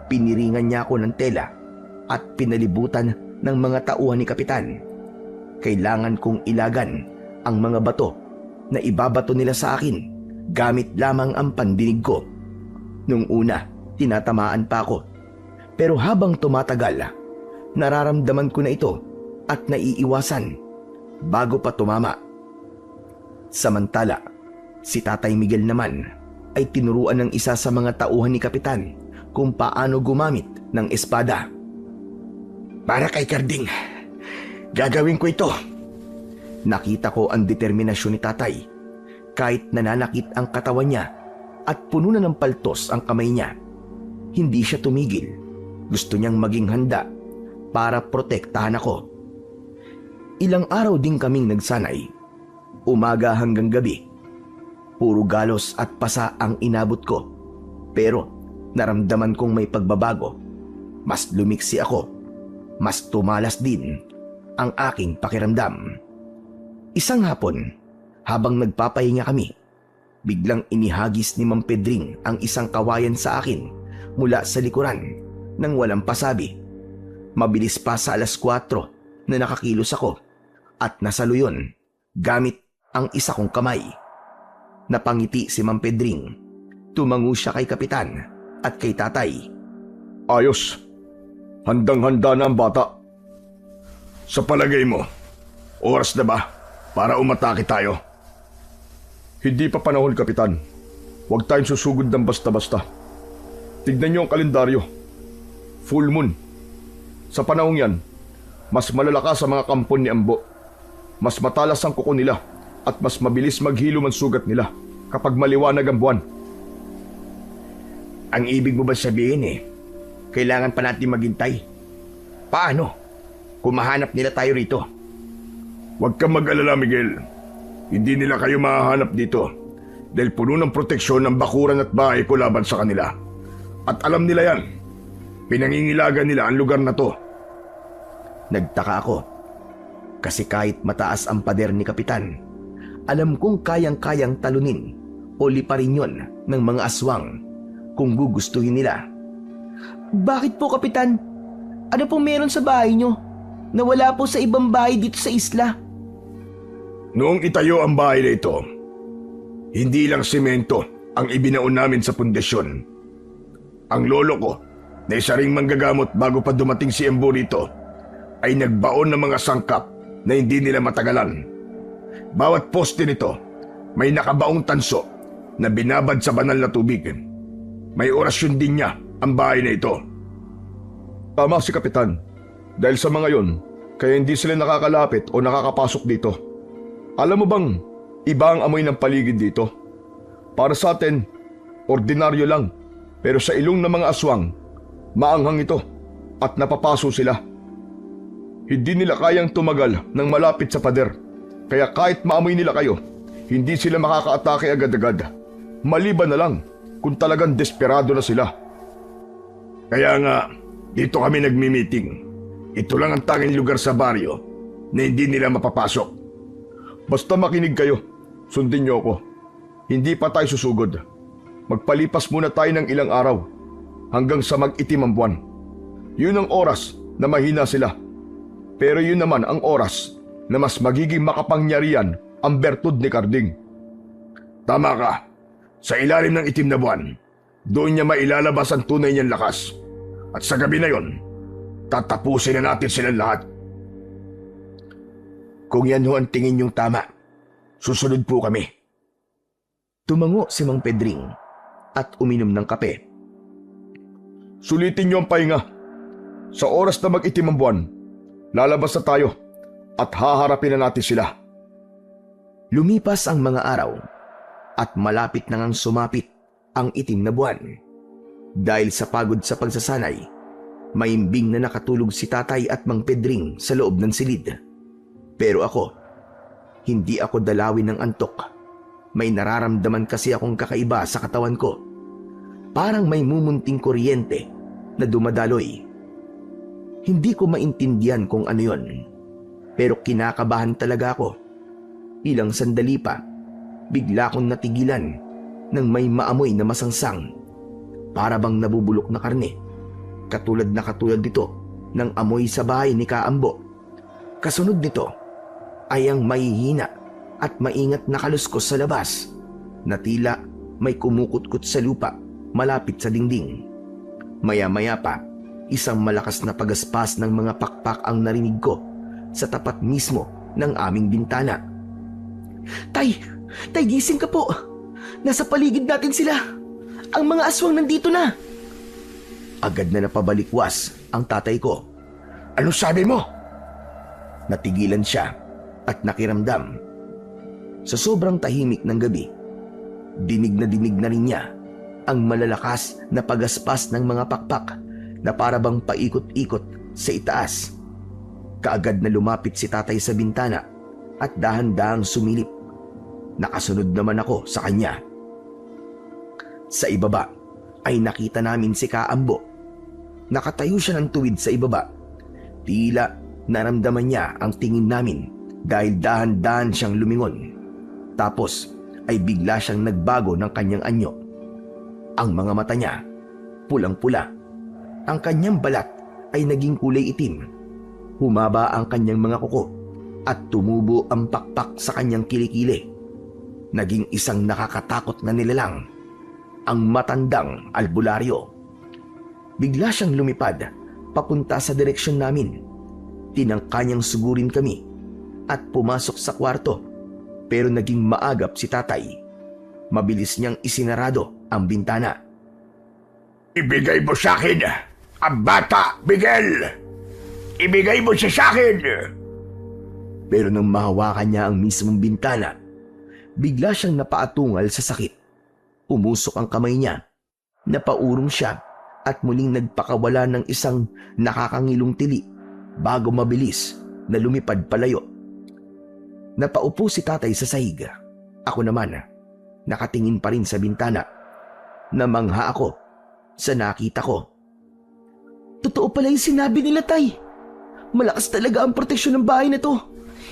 Piniringan niya ako ng tela at pinalibutan ng mga tauhan ni Kapitan. Kailangan kong ilagan ang mga bato na ibabato nila sa akin gamit lamang ang pandinig ko. Nung una, tinatamaan pa ako. Pero habang tumatagal, nararamdaman ko na ito at naiiwasan bago pa tumama. Samantala, si Tatay Miguel naman ay tinuruan ng isa sa mga tauhan ni Kapitan kung paano gumamit ng espada.
Para kay Karding, gagawin ko ito.
Nakita ko ang determinasyon ni Tatay. Kahit nananakit ang katawan niya at puno na ng paltos ang kamay niya, hindi siya tumigil. Gusto niyang maging handa para protektahan ako. Ilang araw din kaming nagsanay. Umaga hanggang gabi. Puro galos at pasa ang inabot ko. Pero naramdaman kong may pagbabago. Mas lumiksi ako. Mas tumalas din ang aking pakiramdam. Isang hapon, habang nagpapahinga kami, biglang inihagis ni Mang Pedring ang isang kawayan sa akin mula sa likuran nang walang pasabi. Mabilis pa sa 4:00 na nakakilos ako at nasaluyon gamit ang isa kong kamay. Napangiti si Mang Pedring. Tumango siya kay Kapitan at kay Tatay.
Ayos. Handang-handa na ang bata. Sa palagay mo, oras na ba para umatake tayo? Hindi pa panahon, Kapitan. Huwag tayong susugod ng basta-basta. Tignan niyo ang kalendaryo. Full moon. Sa panahong yan, mas malalakas ang mga kampon ni Ambo. Mas matalas ang kuko nila at mas mabilis maghilom ang sugat nila kapag maliwanag ang buwan.
Ang ibig mo ba sabihin kailangan pa natin maghintay? Paano kung mahanap nila tayo rito?
Huwag kang mag-alala, Miguel. Hindi nila kayo mahahanap dito dahil puno ng proteksyon ng bakuran at bahay ko laban sa kanila. At alam nila yan. Pinangingilagan nila ang lugar na to.
Nagtaka ako. Kasi kahit mataas ang pader ni Kapitan, alam kong kayang-kayang talunin o liparin yon ng mga aswang kung gugustuhin nila.
Bakit po, Kapitan? Ano pong meron sa bahay nyo na wala po sa ibang bahay dito sa isla?
Noong itayo ang bahay na ito, hindi lang semento ang ibinaon namin sa pundasyon. Ang lolo ko, na isa ring manggagamot bago pa dumating si Embo rito, ay nagbaon ng mga sangkap na hindi nila matagalan. Bawat poste nito, may nakabaong tanso na binabad sa banal na tubig. May orasyon din niya ang bahay na ito. Tama si Kapitan. Dahil sa mga yon, kaya hindi sila nakakalapit o nakakapasok dito. Alam mo bang iba ang amoy ng paligid dito? Para sa atin, ordinaryo lang. Pero sa ilong ng mga aswang, maanghang ito at napapaso sila. Hindi nila kayang tumagal ng malapit sa pader. Kaya kahit maamoy nila kayo, hindi sila makakaatake agad-agad. Maliban na lang kung talagang desperado na sila. Kaya nga, dito kami nagmi-meeting. Ito lang ang tanging lugar sa baryo na hindi nila mapapasok. Basta makinig kayo, sundin niyo ako. Hindi pa tayo susugod. Magpalipas muna tayo ng ilang araw hanggang sa mag-itim ang buwan. Yun ang oras na mahina sila. Pero yun naman ang oras na mas magiging makapangyarihan ang bertud ni Karding. Tama ka. Sa ilalim ng itim na buwan, doon niya mailalabas ang tunay niyang lakas. At sa gabi na yon, tatapusin na natin silang lahat.
Kung yan ho ang tingin niyong tama, susunod po kami.
Tumango si Mang Pedring at uminom ng kape.
Sulitin niyo ang pahinga. Sa oras na mag-itim ang buwan, lalabas na tayo at haharapin na natin sila.
Lumipas ang mga araw at malapit na ngang sumapit ang itim na buwan. Dahil sa pagod sa pagsasanay, maimbing na nakatulog si Tatay at Mang Pedring sa loob ng silid. Pero ako, hindi ako dalawin ng antok. May nararamdaman kasi akong kakaiba sa katawan ko. Parang may mumunting kuryente na dumadaloy. Hindi ko maintindihan kung ano yon. Pero kinakabahan talaga ako. Ilang sandali pa, bigla akong natigilan nang may maamoy na masangsang. Para bang nabubulok na karne. Katulad dito ng amoy sa bahay ni Kaambo. Kasunod nito ay ang mahihina at maingat na kaluskos sa labas na tila may kumukutkot sa lupa malapit sa dingding. Maya-maya pa, isang malakas na pagaspas ng mga pakpak ang narinig ko sa tapat mismo ng aming bintana.
Tay! Tay, gising ka po! Nasa paligid natin sila! Ang mga aswang nandito na!
Agad na napabalikwas ang tatay ko.
Ano sabi mo?
Natigilan siya at nakiramdam. Sa sobrang tahimik ng gabi, dinig na rin niya ang malalakas na pagaspas ng mga pakpak na parabang paikot-ikot sa itaas. Kaagad na lumapit si tatay sa bintana at dahan-dahang sumilip. Nakasunod naman ako sa kanya. Sa ibaba ay nakita namin si Kaambo. Nakatayo siya ng tuwid sa ibaba. Tila naramdaman niya ang tingin namin dahil dahan-dahan siyang lumingon. Tapos ay bigla siyang nagbago ng kanyang anyo. Ang mga mata niya, pulang-pula. Ang kanyang balat ay naging kulay itim. Humaba ang kanyang mga kuko at tumubo ang pakpak sa kanyang kilikili. Naging isang nakakatakot na nilalang, ang matandang albularyo. Bigla siyang lumipad papunta sa direksyon namin. Tinangka niyang sugurin kami at pumasok sa kwarto, pero naging maagap si tatay. Mabilis niyang isinarado ang bintana.
Ibigay mo sa akin ang bata, Miguel! Ibigay mo siya sa akin!
Pero nang mahawakan niya ang mismong bintana, bigla siyang napaatungal sa sakit. Umusok ang kamay niya, napaurong siya at muling nagpakawala ng isang nakakangilong tili bago mabilis na lumipad palayo. Napaupo si tatay sa sahig. Ako naman, nakatingin pa rin sa bintana. Namangha ako sa nakita ko.
Totoo pala yung sinabi nila, Tay. Malakas talaga ang proteksyon ng bahay na to.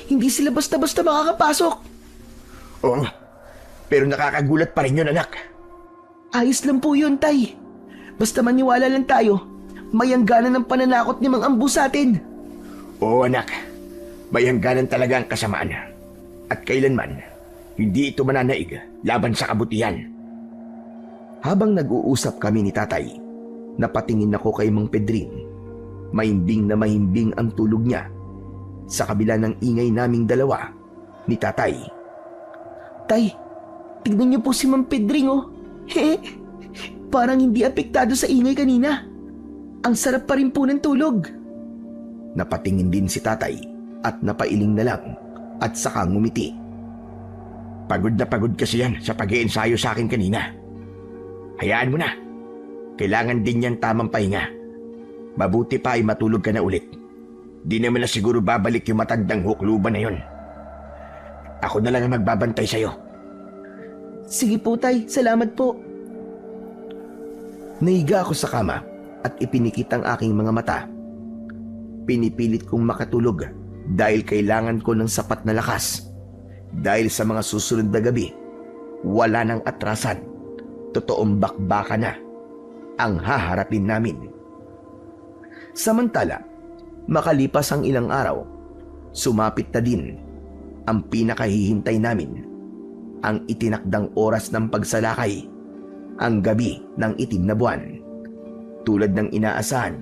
Hindi sila basta-basta makakapasok.
Oo, pero nakakagulat pa rin yun, anak.
Ayos lang po yun, Tay. Basta maniwala lang tayo, may hangganan ng pananakot ni Mang Ambu sa atin.
Oo, anak. May hangganan talaga ang kasamaan. At kailanman, hindi ito mananaig laban sa kabutihan.
Habang nag-uusap kami ni tatay, napatingin ako kay Mang Pedring. Mahimbing na mahimbing ang tulog niya. Sa kabila ng ingay naming dalawa ni tatay.
Tay, tignan niyo po si Mang Pedring, oh. Parang hindi apektado sa ingay kanina. Ang sarap pa rin po ng tulog.
Napatingin din si tatay at napailing na lang at saka ngumiti.
Pagod na pagod kasi yan sa pag-iensayo sa akin kanina. Hayaan mo na. Kailangan din yan tamang pahinga. Mabuti pa ay matulog ka na ulit. Di naman na siguro babalik yung matandang hukluban na yun. Ako na lang ang magbabantay sa'yo.
Sige po, Tay. Salamat po.
Nahiga ako sa kama at ipinikit ang aking mga mata. Pinipilit kong makatulog dahil kailangan ko ng sapat na lakas. Dahil sa mga susunod na gabi, wala nang atrasan. Totoong bakbaka na ang haharapin namin. Samantala, makalipas ang ilang araw, sumapit na din ang pinakahihintay namin, ang itinakdang oras ng pagsalakay, ang gabi ng itim na buwan. Tulad ng inaasahan,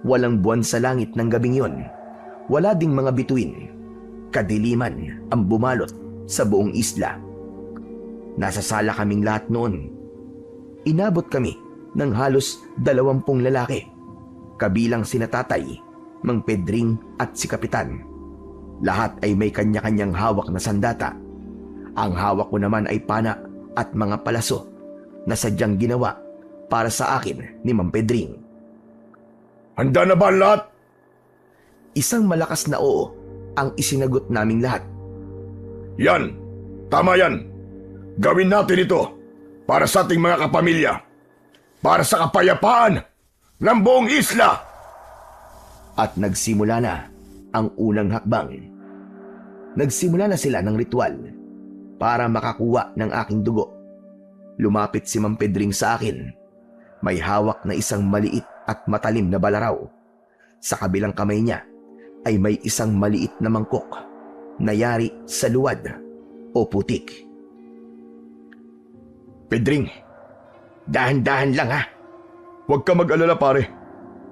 walang buwan sa langit ng gabing yon. Wala ding mga bituin. Kadiliman ang bumalot sa buong isla. Nasa sala kaming lahat noon. Inabot kami ng halos 20 lalaki, kabilang sina Tatay, Mang Pedring at si Kapitan. Lahat ay may kanya-kanyang hawak na sandata. Ang hawak ko naman ay pana at mga palaso na sadyang ginawa para sa akin ni Mang Pedring.
Handa na ba ang lahat?
Isang malakas na oo ang isinagot naming lahat.
Yan! Tama yan! Gawin natin ito para sa ating mga kapamilya. Para sa kapayapaan ng buong isla!
At nagsimula na ang unang hakbang. Nagsimula na sila ng ritual para makakuha ng aking dugo. Lumapit si Mang Pedring sa akin. May hawak na isang maliit at matalim na balaraw. Sa kabilang kamay niya ay may isang maliit na mangkok na yari sa luwad o putik.
Pedring, dahan-dahan lang ha.
Huwag ka mag-alala pare.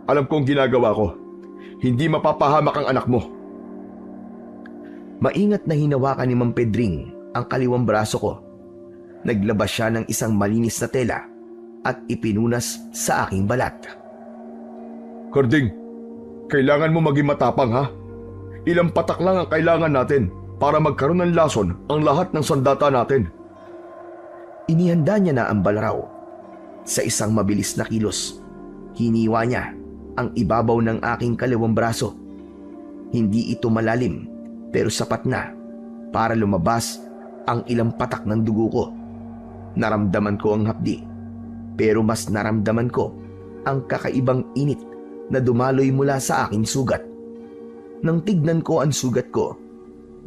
Alam ko ang ginagawa ko. Hindi mapapahamak ang anak mo.
Maingat na hinawakan ni Mang Pedring ang kaliwang braso ko. Naglabas siya ng isang malinis na tela at ipinunas sa aking balat.
Karding, kailangan mo maging matapang ha. Ilang patak lang ang kailangan natin para magkaroon ng lason ang lahat ng sandata natin.
Inihanda niya na ang balaraw. Sa isang mabilis na kilos, hiniwa niya ang ibabaw ng aking kaliwang braso. Hindi ito malalim pero sapat na para lumabas ang ilang patak ng dugo ko. Naramdaman ko ang hapdi, pero mas naramdaman ko ang kakaibang init na dumaloy mula sa aking sugat. Nang tignan ko ang sugat ko,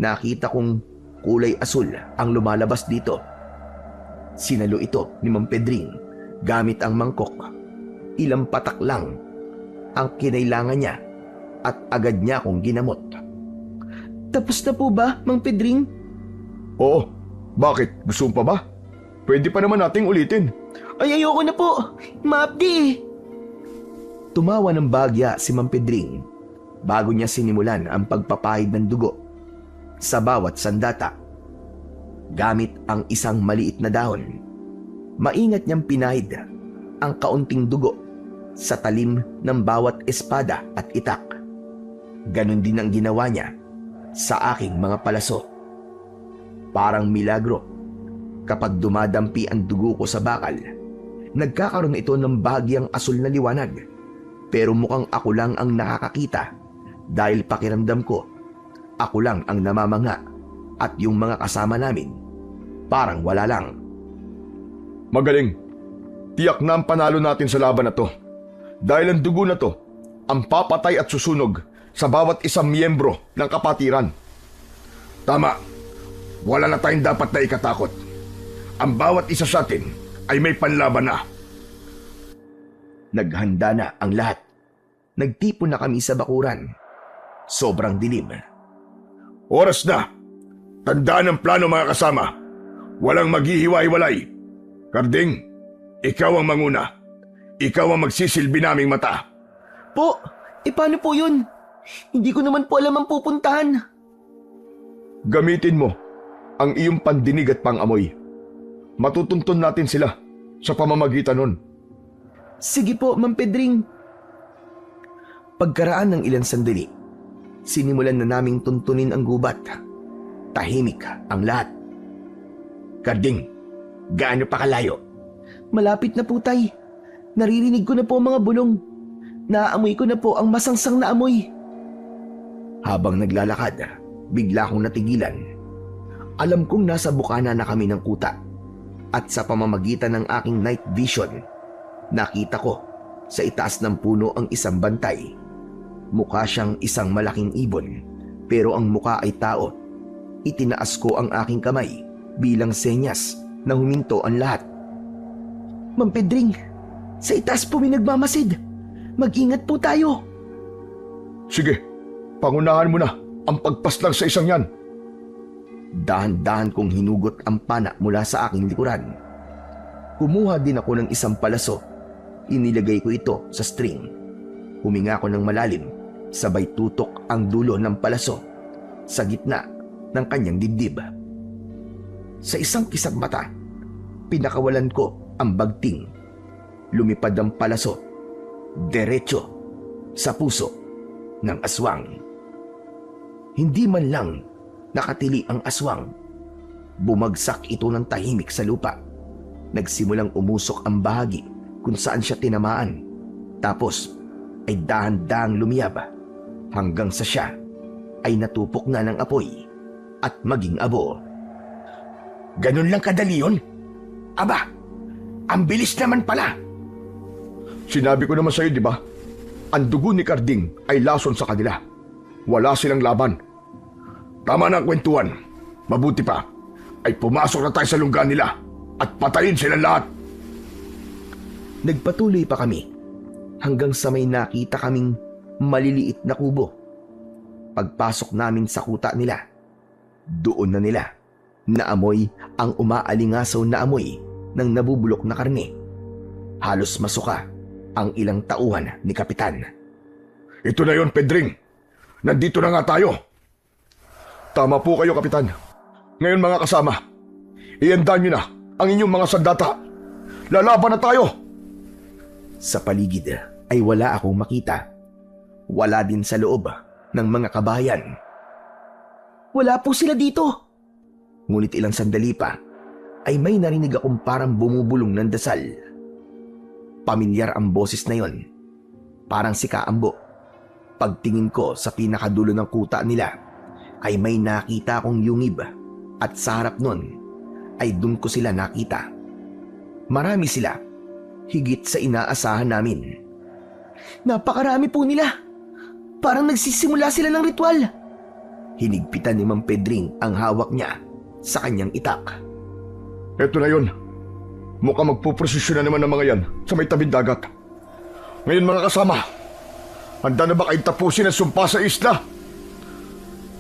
nakita kong kulay asul ang lumalabas dito. Sinalo ito ni Mang Pedring gamit ang mangkok. Ilang patak lang ang kinailangan niya at agad niya akong ginamot.
Tapos na po ba, Mang Pedring?
Oo, bakit? Gusto mo pa ba? Pwede pa naman nating ulitin.
Ay, ayoko na po. Maapdi eh.
Tumawa ng bagya si Mang Pedring bago niya sinimulan ang pagpapahid ng dugo sa bawat sandata. Gamit ang isang maliit na dahon, maingat niyang pinahid ang kaunting dugo sa talim ng bawat espada at itak. Ganon din ang ginawa niya sa aking mga palaso. Parang milagro, kapag dumadampi ang dugo ko sa bakal, nagkakaroon ito ng bahagyang asul na liwanag. Pero mukhang ako lang ang nakakakita dahil pakiramdam ko, ako lang ang namamanga at yung mga kasama namin parang wala lang.
Magaling. Tiyak na ang panalo natin sa laban na to. Dahil ang dugo na to ang papatay at susunog sa bawat isang miyembro ng kapatiran. Tama. Wala na tayong dapat na ikatakot. Ang bawat isa sa atin ay may panlaban na.
Naghanda na ang lahat. Nagtipon na kami sa bakuran. Sobrang dilim.
Oras na. Tandaan ang plano mga kasama. Walang maghihiwa-hiwalay. Karding, ikaw ang manguna. Ikaw ang magsisilbi naming mata.
Po, paano po yun? Hindi ko naman po alam ang pupuntahan.
Gamitin mo ang iyong pandinig at pangamoy. Matutuntun natin sila sa pamamagitan nun.
Sige po, Mang Pedring.
Pagkaraan ng ilang sandali, sinimulan na naming tuntunin ang gubat. Tahimik ang lahat.
Karding, gaano pa kalayo?
Malapit na po, Tay. Naririnig ko na po ang mga bulong. Naaamoy ko na po ang masangsang na amoy.
Habang naglalakad, bigla akong natigilan. Alam kong nasa bukana na kami ng kuta. At sa pamamagitan ng aking night vision, nakita ko sa itaas ng puno ang isang bantay. Mukha siyang isang malaking ibon, pero ang mukha ay tao. Itinaas ko ang aking kamay bilang senyas na huminto ang lahat.
Mang Pedring, sa itaas po may nagmamasid. Mag-ingat po tayo.
Sige, pangunahan mo na ang pagpaslang sa isang yan.
Dahan-dahan kong hinugot ang pana mula sa aking likuran. Kumuha din ako ng isang palaso. Inilagay ko ito sa string. Huminga ako ng malalim, sabay tutok ang dulo ng palaso sa gitna ng kanyang dibdib. Sa isang kisag mata, pinakawalan ko ang bagting. Lumipad ang palaso, derecho sa puso ng aswang. Hindi man lang nakatili ang aswang. Bumagsak ito ng tahimik sa lupa. Nagsimulang umusok ang bahagi kung saan siya tinamaan. Tapos ay dahan-dahang lumiyab hanggang sa siya ay natupok na ng apoy at maging abo.
Ganun lang kadali yun? Aba, ang bilis naman pala.
Sinabi ko naman sa'yo, di ba? Ang dugo ni Karding ay lason sa kanila. Wala silang laban. Tama na ang kwentuhan. Mabuti pa ay pumasok na tayo sa lungga nila at patayin silang lahat.
Nagpatuloy pa kami hanggang sa may nakita kaming maliliit na kubo. Pagpasok namin sa kuta nila, doon na nila naamoy ang umaalingasaw na amoy ng nabubulok na karne. Halos masuka ang ilang tauhan ni Kapitan.
Ito na yon, Pedring. Nandito na nga tayo. Tama po kayo, Kapitan. Ngayon mga kasama, iandaan nyo na ang inyong mga sandata. Lalaban na tayo!
Sa paligid ay wala akong makita. Wala din sa loob ng mga kabayan.
Wala po sila dito.
Ngunit ilang sandali pa ay may narinig akong parang bumubulong ng dasal. Pamilyar ang boses na yon. Parang si Kaambo. Pagtingin ko sa pinakadulo ng kuta nila ay may nakita akong yungib at sa harap nun ay dun ko sila nakita. Marami sila, higit sa inaasahan namin.
Napakarami po nila. Parang nagsisimula sila ng ritual.
Hinigpitan ni Mang Pedring ang hawak niya sa kanyang itak.
Ito na yon. Mukhang magpuprosesyon na naman ng mga yan sa may tabing dagat. Ngayon mga kasama, handa na ba kayong tapusin ang sumpa sa isla?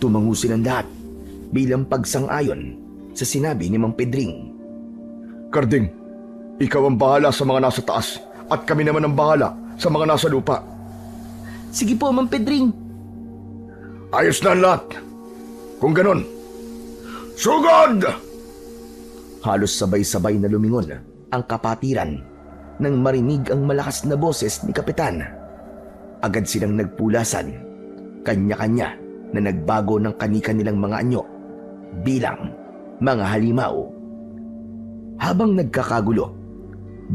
Tumango silang lahat bilang pagsang-ayon sa sinabi ni Mang Pedring.
Karding, ikaw ang bahala sa mga nasa taas at kami naman ang bahala sa mga nasa lupa.
Sige po, Mang Pedring.
Ayos na ang lahat. Kung ganon, sugod!
Halos sabay-sabay na lumingon ang kapatiran nang marinig ang malakas na boses ni Kapitan. Agad silang nagpulasan, kanya-kanya na nagbago ng kani-kanilang mga anyo bilang mga halimaw. Habang nagkakagulo,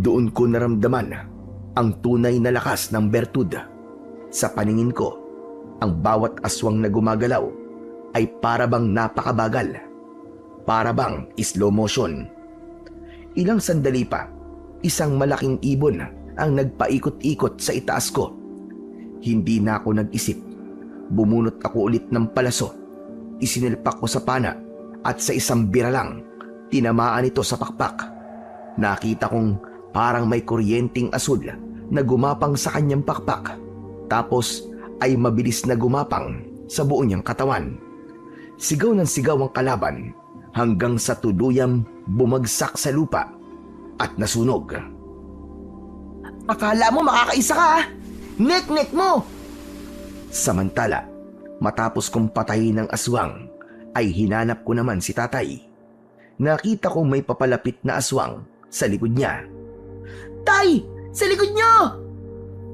doon ko naramdaman ang tunay na lakas ng bertud. Sa paningin ko, ang bawat aswang na gumagalaw ay parabang napakabagal. Parabang slow motion. Ilang sandali pa, isang malaking ibon ang nagpaikot-ikot sa itaas ko. Hindi na ako nag-isip. Bumunot ako ulit ng palaso. Isinilpak ko sa pana at sa isang bira lang, tinamaan ito sa pakpak. Nakita kong parang may kuryenteng asul na gumapang sa kanyang pakpak. Tapos ay mabilis na gumapang sa buong niyang katawan. Sigaw ng sigaw ang kalaban hanggang sa tuluyang bumagsak sa lupa at nasunog.
Akala mo makakaisa ka, ah. Nek-nek mo!
Samantala, matapos kong patayin ng aswang, ay hinanap ko naman si tatay. Nakita kong may papalapit na aswang sa likod niya.
Tay! Sa likod niyo!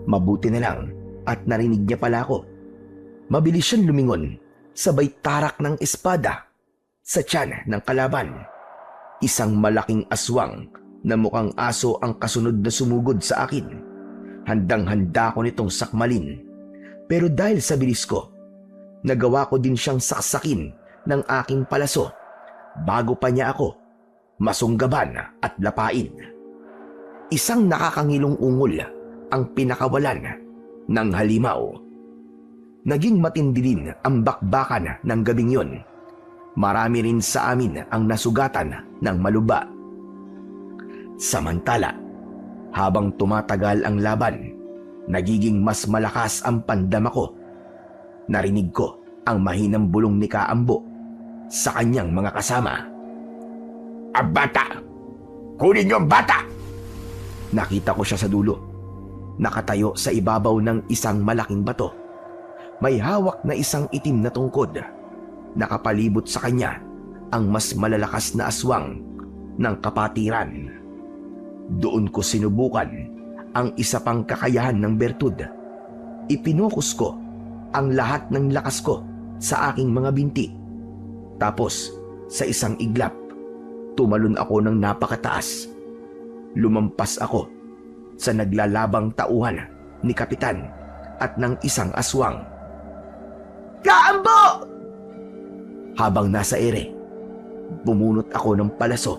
Mabuti na lang at narinig niya pala ako. Mabilis siyang lumingon, sabay tarak ng espada sa tiyan ng kalaban. Isang malaking aswang na mukhang aso ang kasunod na sumugod sa akin. Handang-handa ko nitong sakmalin. Pero dahil sa bilis ko, nagawa ko din siyang saksakin ng aking palaso bago pa niya ako masunggaban at lapain. Isang nakakangilong ungol ang pinakawalan ng halimaw. Naging matindi din ang bakbakan ng gabing yon. Marami rin sa amin ang nasugatan ng maluba. Samantala, habang tumatagal ang laban, nagiging mas malakas ang pandama ko. Narinig ko ang mahinang bulong ni Kaambo sa kanyang mga kasama.
Ang bata! Kunin niyo ang bata!
Nakita ko siya sa dulo. Nakatayo sa ibabaw ng isang malaking bato. May hawak na isang itim na tungkod. Nakapalibot sa kanya ang mas malalakas na aswang ng kapatiran. Doon ko sinubukan ang isa pang kakayahan ng bertud. Ipinukus ko ang lahat ng lakas ko sa aking mga binti. Tapos, sa isang iglap, tumalon ako ng napakataas. Lumampas ako sa naglalabang tauhan ni Kapitan at ng isang aswang.
Kaambo!
Habang nasa ere, bumunot ako ng palaso.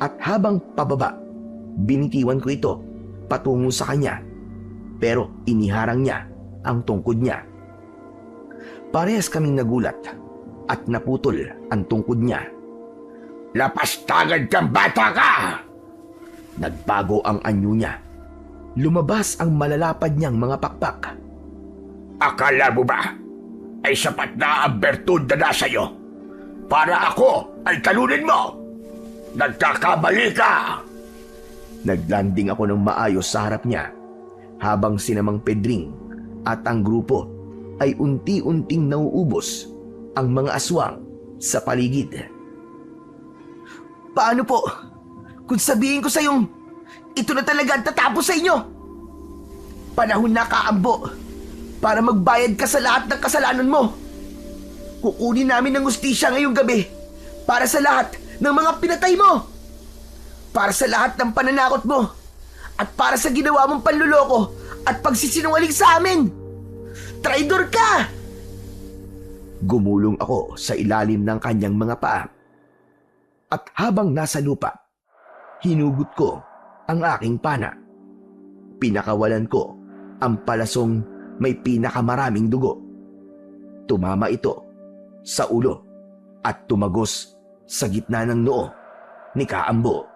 At habang pababa, binitiwan ko ito patungo sa kanya. Pero iniharang niya ang tungkod niya. Parehas kaming nagulat at naputol ang tungkod niya.
Lapastangan kang bata ka!
Nagbago ang anyo niya. Lumabas ang malalapad niyang mga pakpak.
Akala mo ba ay sapat na ang bertud na nasa iyo para ako ay talunin mo? Nagkakamali ka!
Naglanding ako ng maayos sa harap niya habang si Mang Pedring at ang grupo ay unti-unting nauubos ang mga aswang sa paligid.
Paano po? Kung sabihin ko sa iyong, ito na talaga ang tatapos sa inyo. Panahon na, Kaambo, para magbayad ka sa lahat ng kasalanan mo. Kukunin namin ng hustisya ngayong gabi para sa lahat ng mga pinatay mo. Para sa lahat ng pananakot mo. At para sa ginawa mong panluloko at pagsisinungaling sa amin. Traidor ka!
Gumulong ako sa ilalim ng kanyang mga paa. At habang nasa lupa, hinugot ko ang aking pana. Pinakawalan ko ang palasong may pinakamaraming dugo. Tumama ito sa ulo at tumagos sa gitna ng noo ni Kaambo.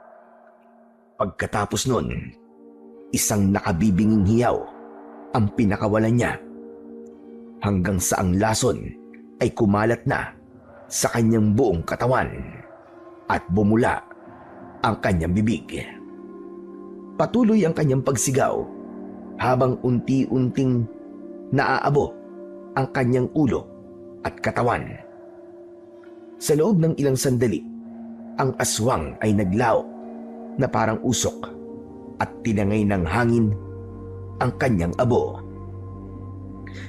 Pagkatapos nun, isang nakabibinging hiyaw ang pinakawalan niya. Hanggang sa ang lason ay kumalat na sa kanyang buong katawan at bumula ang kanyang bibig. Patuloy ang kanyang pagsigaw habang unti-unting naaabo ang kanyang ulo at katawan. Sa loob ng ilang sandali, ang aswang ay naglaw na parang usok at tinangay ng hangin ang kanyang abo.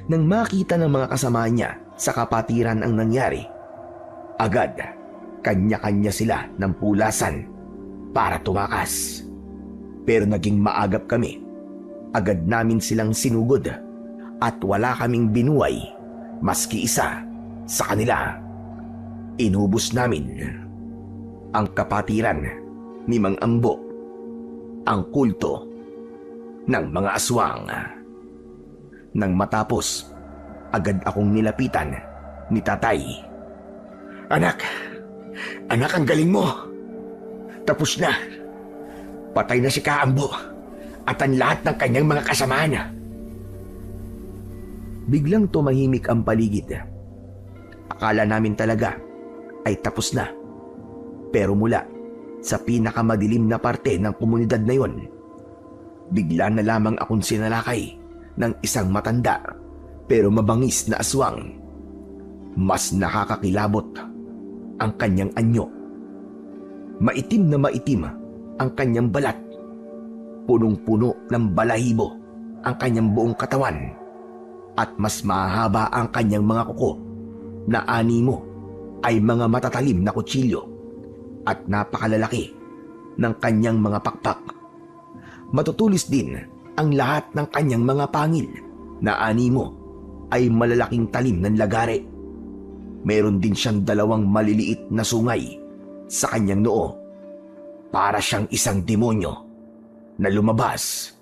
Nang makita ng mga kasama niya sa kapatiran ang nangyari, agad kanya-kanya sila ng pulasan para tumakas. Pero naging maagap kami. Agad namin silang sinugod at wala kaming binuway maski isa sa kanila. Inubos namin ang kapatiran ni Mang Ambo, ang kulto ng mga aswang. Nang matapos, agad akong nilapitan ni Tatay.
Anak, ang galing mo. Tapos na. Patay na si Kaambo at ang lahat ng kanyang mga kasamahan.
Biglang tumahimik ang paligid. Akala namin talaga ay tapos na. Pero mula sa pinakamadilim na parte ng komunidad na yon, bigla na lamang akong sinalakay ng isang matanda pero mabangis na aswang. Mas nakakakilabot ang kanyang anyo. Maitim na maitim ang kanyang balat. Punong-puno ng balahibo ang kanyang buong katawan. At mas mahaba ang kanyang mga kuko na animo ay mga matatalim na kutsilyo at napakalalaki ng kanyang mga pakpak. Matutulis din ang lahat ng kanyang mga pangil na animo ay malalaking talim ng lagare. Meron din siyang 2 maliliit na sungay sa kanyang noo. Para siyang isang demonyo na lumabas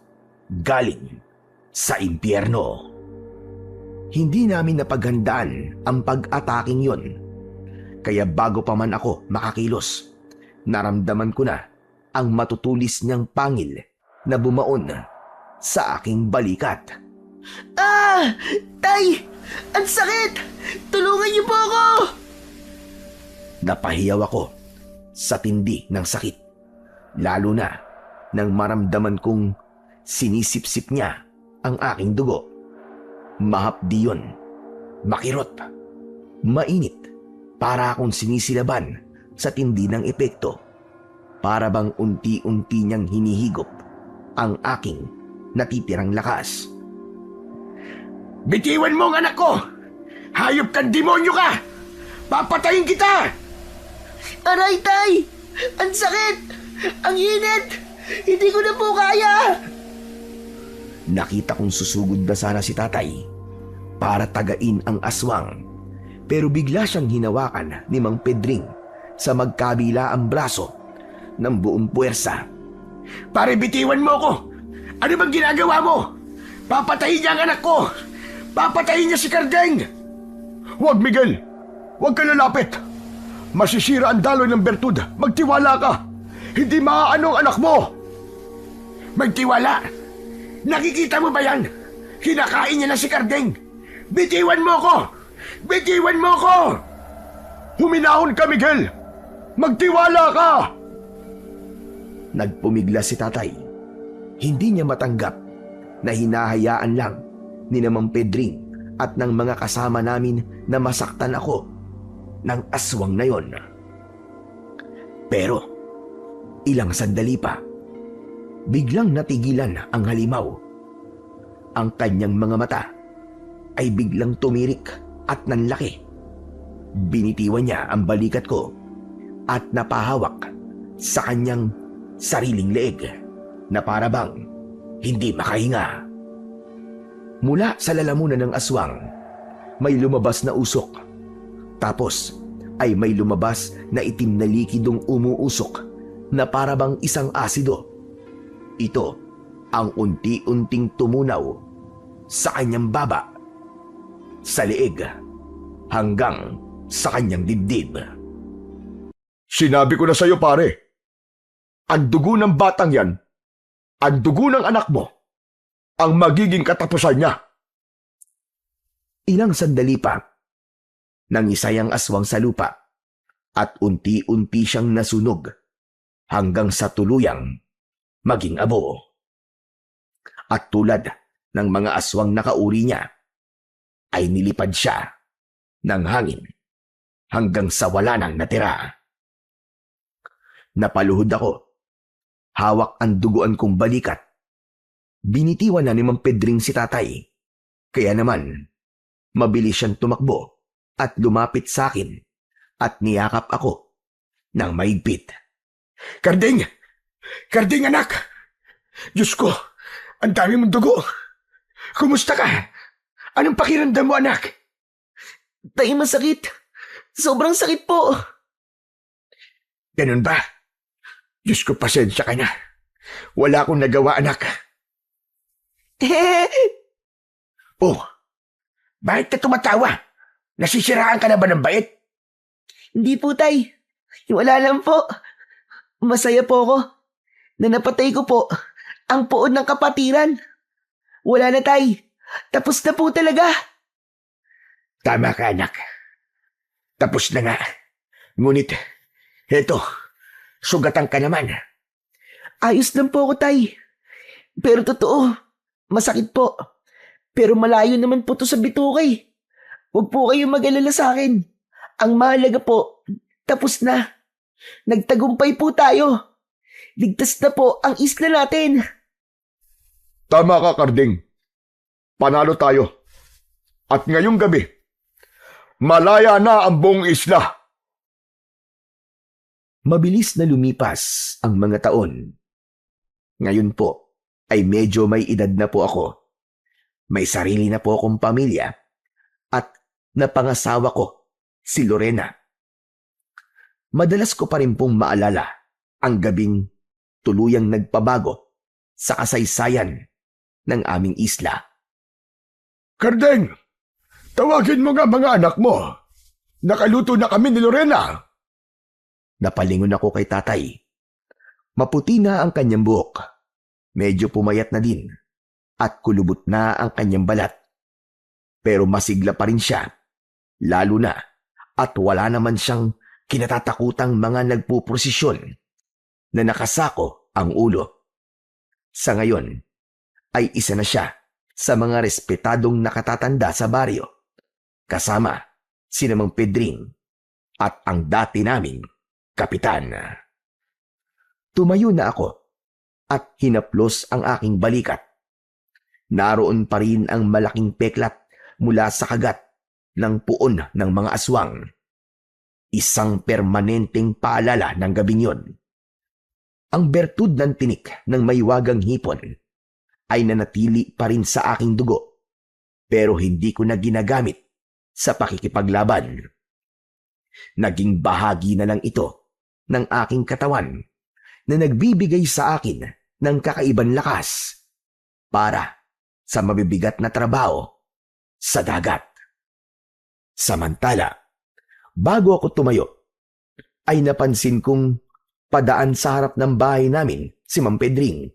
galing sa impyerno. Hindi namin napaghandaan ang pag-ataking yon. Kaya bago pa man ako makakilos, naramdaman ko na ang matutulis niyang pangil na bumaon sa aking balikat.
Ah! Tay! Ang sakit! Tulungan niyo po ako!
Napahiyaw ako sa tindi ng sakit. Lalo na nang maramdaman kong sinisipsip niya ang aking dugo. Mahapdi yun. Makirot. Mainit. Para akong sinisilaban sa tindi ng epekto. Para bang unti-unti niyang hinihigop ang aking natitirang lakas.
Bitiwan mo ang anak ko! Hayop kang demonyo ka! Papatayin kita!
Aray, tay! Ang sakit! Ang init! Hindi ko na po kaya!
Nakita kong susugod na sana si tatay para tagain ang aswang. Pero bigla siyang hinawakan ni Mang Pedring sa magkabila ang braso ng buong puwersa.
Pare, bitiwan mo ako! Ano bang ginagawa mo? Papatayin niya ang anak ko! Papatayin niya si Kardeng!
Huwag, Miguel! Huwag ka lalapit! Masisira ang daloy ng bertud. Magtiwala ka! Hindi maaano ang anak mo!
Magtiwala! Nakikita mo ba yan? Kinakain niya na si Kardeng! Bitiwan mo ko! Bitiwan mo ko!
Huminahon ka, Miguel! Magtiwala ka!
Nagpumigla si tatay. Hindi niya matanggap na hinahayaan lang ni Mang Pedring at ng mga kasama namin na masaktan ako ng aswang na yon. Pero ilang sandali pa, biglang natigilan ang halimaw. Ang kanyang mga mata ay biglang tumirik at nanlaki. Binitiwan niya ang balikat ko at napahawak sa kanyang sariling leeg na para bang hindi makahinga. Mula sa lalamunan ng aswang, may lumabas na usok. Tapos ay may lumabas na itim na likidong umuusok na para bang isang asido. Ito ang unti-unting tumunaw sa kanyang baba, sa leeg, hanggang sa kanyang dibdib.
Sinabi ko na sa'yo, pare. Ang dugo ng batang yan, ang dugo ng anak mo, ang magiging katapusan niya.
Ilang sandali pa, nangisay ang aswang sa lupa at unti-unti siyang nasunog hanggang sa tuluyang maging abo. At tulad ng mga aswang na kauri niya, ay nilipad siya ng hangin hanggang sa wala nang natira. Napaluhod ako. Hawak ang duguan kong balikat. Binitiwan na ni Mang Pedring si tatay. Kaya naman, mabilis siyang tumakbo at lumapit sa akin at niyakap ako ng maigpit.
Kardeng! Kardeng, anak! Diyos ko, ang dami mong dugo! Kumusta ka? Anong pakiramdam mo, anak?
Tay, masakit. Sobrang sakit po.
Ganun ba? Diyos ko, pasensya ka na. Wala akong nagawa, anak. Oh, bakit ka tumatawa? Nasisiraan ka na ba ng bait?
Hindi po, tay. Wala lang po. Masaya po ako na napatay ko po ang puod ng kapatiran. Wala na, tay. Tapos na po talaga.
Tama ka, anak. Tapos na nga. Ngunit, heto, sugatan ka naman.
Ayos lang po ako, tay. Pero totoo, masakit po. Pero malayo naman po to sa bitukay. Huwag po kayong mag-alala sa akin. Ang mahalaga po, tapos na. Nagtagumpay po tayo. Ligtas na po ang isla natin.
Tama ka, Karding. Panalo tayo. At ngayong gabi, malaya na ang buong isla.
Mabilis na lumipas ang mga taon. Ngayon po ay medyo may edad na po ako. May sarili na po akong pamilya at napangasawa ko si Lorena. Madalas ko pa rin pong maalala ang gabing tuluyang nagpabago sa kasaysayan ng aming isla.
Kardeng, tawagin mo nga mga anak mo. Nakaluto na kami ni Lorena.
Napalingon ako kay tatay. Maputi na ang kanyang buhok. Medyo pumayat na din at kulubot na ang kanyang balat. Pero masigla pa rin siya, lalo na at wala naman siyang kinatatakutang mga nagpuprosesyon na nakasako ang ulo. Sa ngayon ay isa na siya sa mga respetadong nakatatanda sa baryo, kasama si Mang Pedring at ang dati naming kapitan. Tumayo na ako at hinaplos ang aking balikat. Naroon pa rin ang malaking peklat mula sa kagat ng puon ng mga aswang. Isang permanenteng paalala ng gabing yon. Ang bertud ng tinik ng maywagang hipon ay nanatili pa rin sa aking dugo, pero hindi ko na ginagamit sa pakikipaglaban. Naging bahagi na lang ito ng aking katawan na nagbibigay sa akin ng kakaibang lakas para sa mabibigat na trabaho sa dagat. Samantala, bago ako tumayo, ay napansin kong padaan sa harap ng bahay namin si Mang Pedring.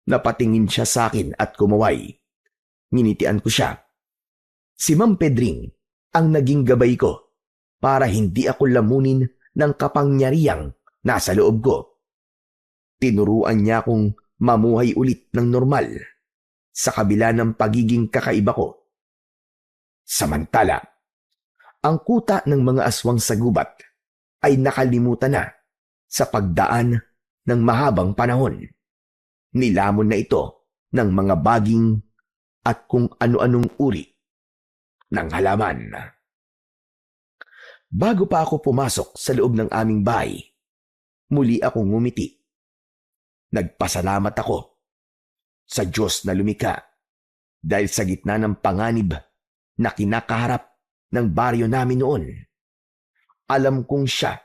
Napatingin siya sa akin at kumaway. Nginitian ko siya. Si Mang Pedring ang naging gabay ko para hindi ako lamunin ng kapangyarihang nasa loob ko. Tinuruan niya akong mamuhay ulit ng normal sa kabila ng pagiging kakaiba ko. Samantala, ang kuta ng mga aswang sa gubat ay nakalimutan na sa pagdaan ng mahabang panahon. Nilamon na ito ng mga baging at kung ano-anong uri ng halaman. Bago pa ako pumasok sa loob ng aming bahay, muli akong ngumiti. Nagpasalamat ako sa Diyos na lumikha dahil sa gitna ng panganib na kinakaharap ng baryo namin noon. Alam kong siya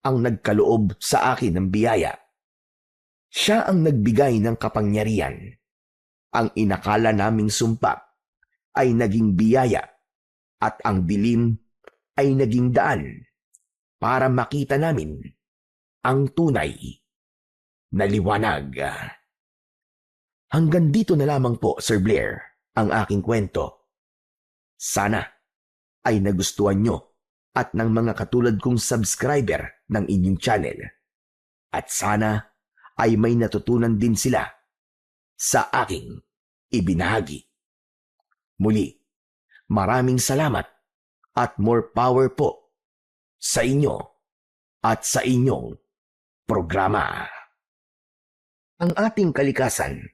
ang nagkaloob sa akin ng biyaya. Siya ang nagbigay ng kapangyarihan. Ang inakala naming sumpa ay naging biyaya at ang dilim ay naging daan para makita namin ang tunay na liwanag. Hanggang dito na lamang po, Sir Blair, ang aking kwento. Sana ay nagustuhan nyo at ng mga katulad kong subscriber ng inyong channel. At sana ay may natutunan din sila sa aking ibinahagi. Muli, maraming salamat at more power po sa inyo at sa inyong programa. Ang ating kalikasan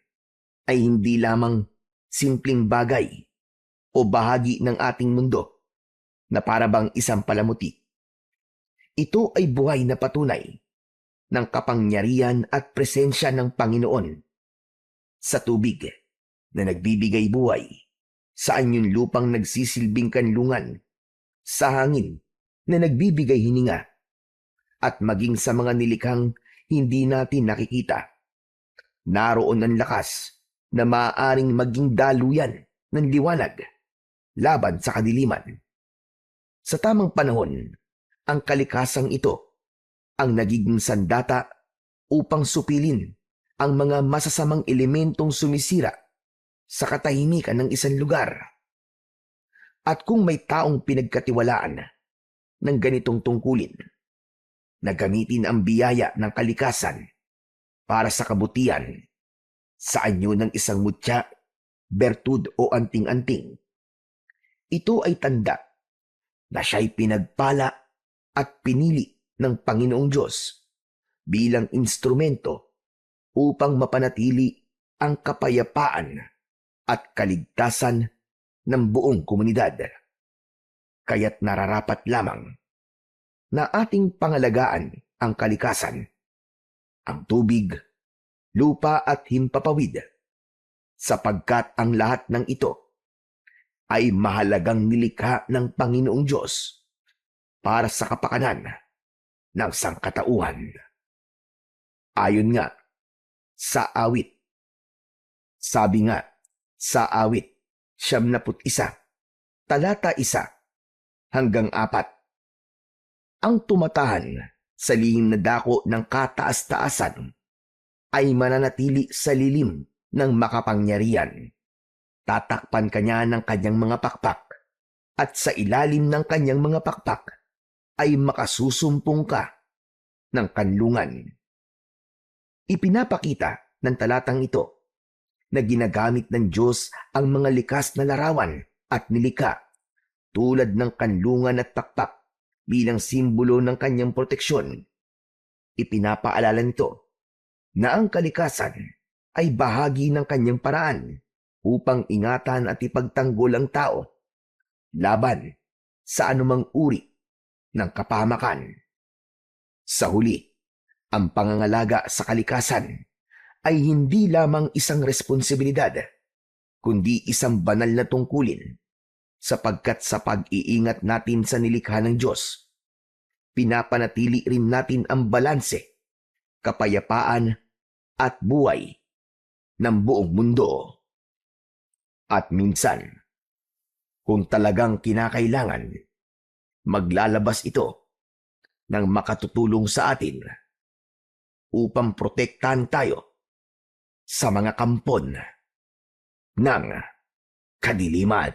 ay hindi lamang simpleng bagay o bahagi ng ating mundo na para bang isang palamuti. Ito ay buhay na patunay ng kapangyarihan at presensya ng Panginoon sa tubig na nagbibigay buhay, sa anyong lupang nagsisilbing kanlungan, sa hangin na nagbibigay hininga, at maging sa mga nilikhang hindi natin nakikita. Naroon ang lakas na maaaring maging daluyan ng liwanag laban sa kadiliman. Sa tamang panahon, ang kalikasang ito ang nagiging sandata upang supilin ang mga masasamang elementong sumisira sa katahimikan ng isang lugar. At kung may taong pinagkatiwalaan ng ganitong tungkulin, na gamitin ang biyaya ng kalikasan para sa kabutihan sa anyo ng isang mutya, bertud o anting-anting, ito ay tanda na siya'y pinagpala at pinili ng Panginoong Diyos bilang instrumento upang mapanatili ang kapayapaan at kaligtasan ng buong komunidad. Kaya't nararapat lamang na ating pangalagaan ang kalikasan, ang tubig, lupa at himpapawid, sapagkat ang lahat ng ito ay mahalagang nilikha ng Panginoong Diyos para sa kapakanan ng sangkatauhan. Ayon nga sa awit, sabi nga sa awit 71, talata 1 hanggang 4, ang tumatahan sa lihim na dako ng kataas-taasan ay mananatili sa lilim ng makapangyarihan. Tatakpan ka niya ng kanyang mga pakpak at sa ilalim ng kanyang mga pakpak ay makasusumpong ka ng kanlungan. Ipinapakita ng talatang ito na ginagamit ng Diyos ang mga likas na larawan at nilikha tulad ng kanlungan at pakpak bilang simbolo ng kanyang proteksyon. Ipinapaalala nito na ang kalikasan ay bahagi ng kanyang paraan upang ingatan at ipagtanggol ang tao laban sa anumang uri ng kapahamakan. Sa huli, ang pangangalaga sa kalikasan ay hindi lamang isang responsibilidad, kundi isang banal na tungkulin sapagkat sa pag-iingat natin sa nilikha ng Diyos, pinapanatili rin natin ang balanse, kapayapaan at buhay ng buong mundo. At minsan, kung talagang kinakailangan, maglalabas ito ng makatutulong sa atin upang protektahan tayo sa mga kampon ng kadiliman.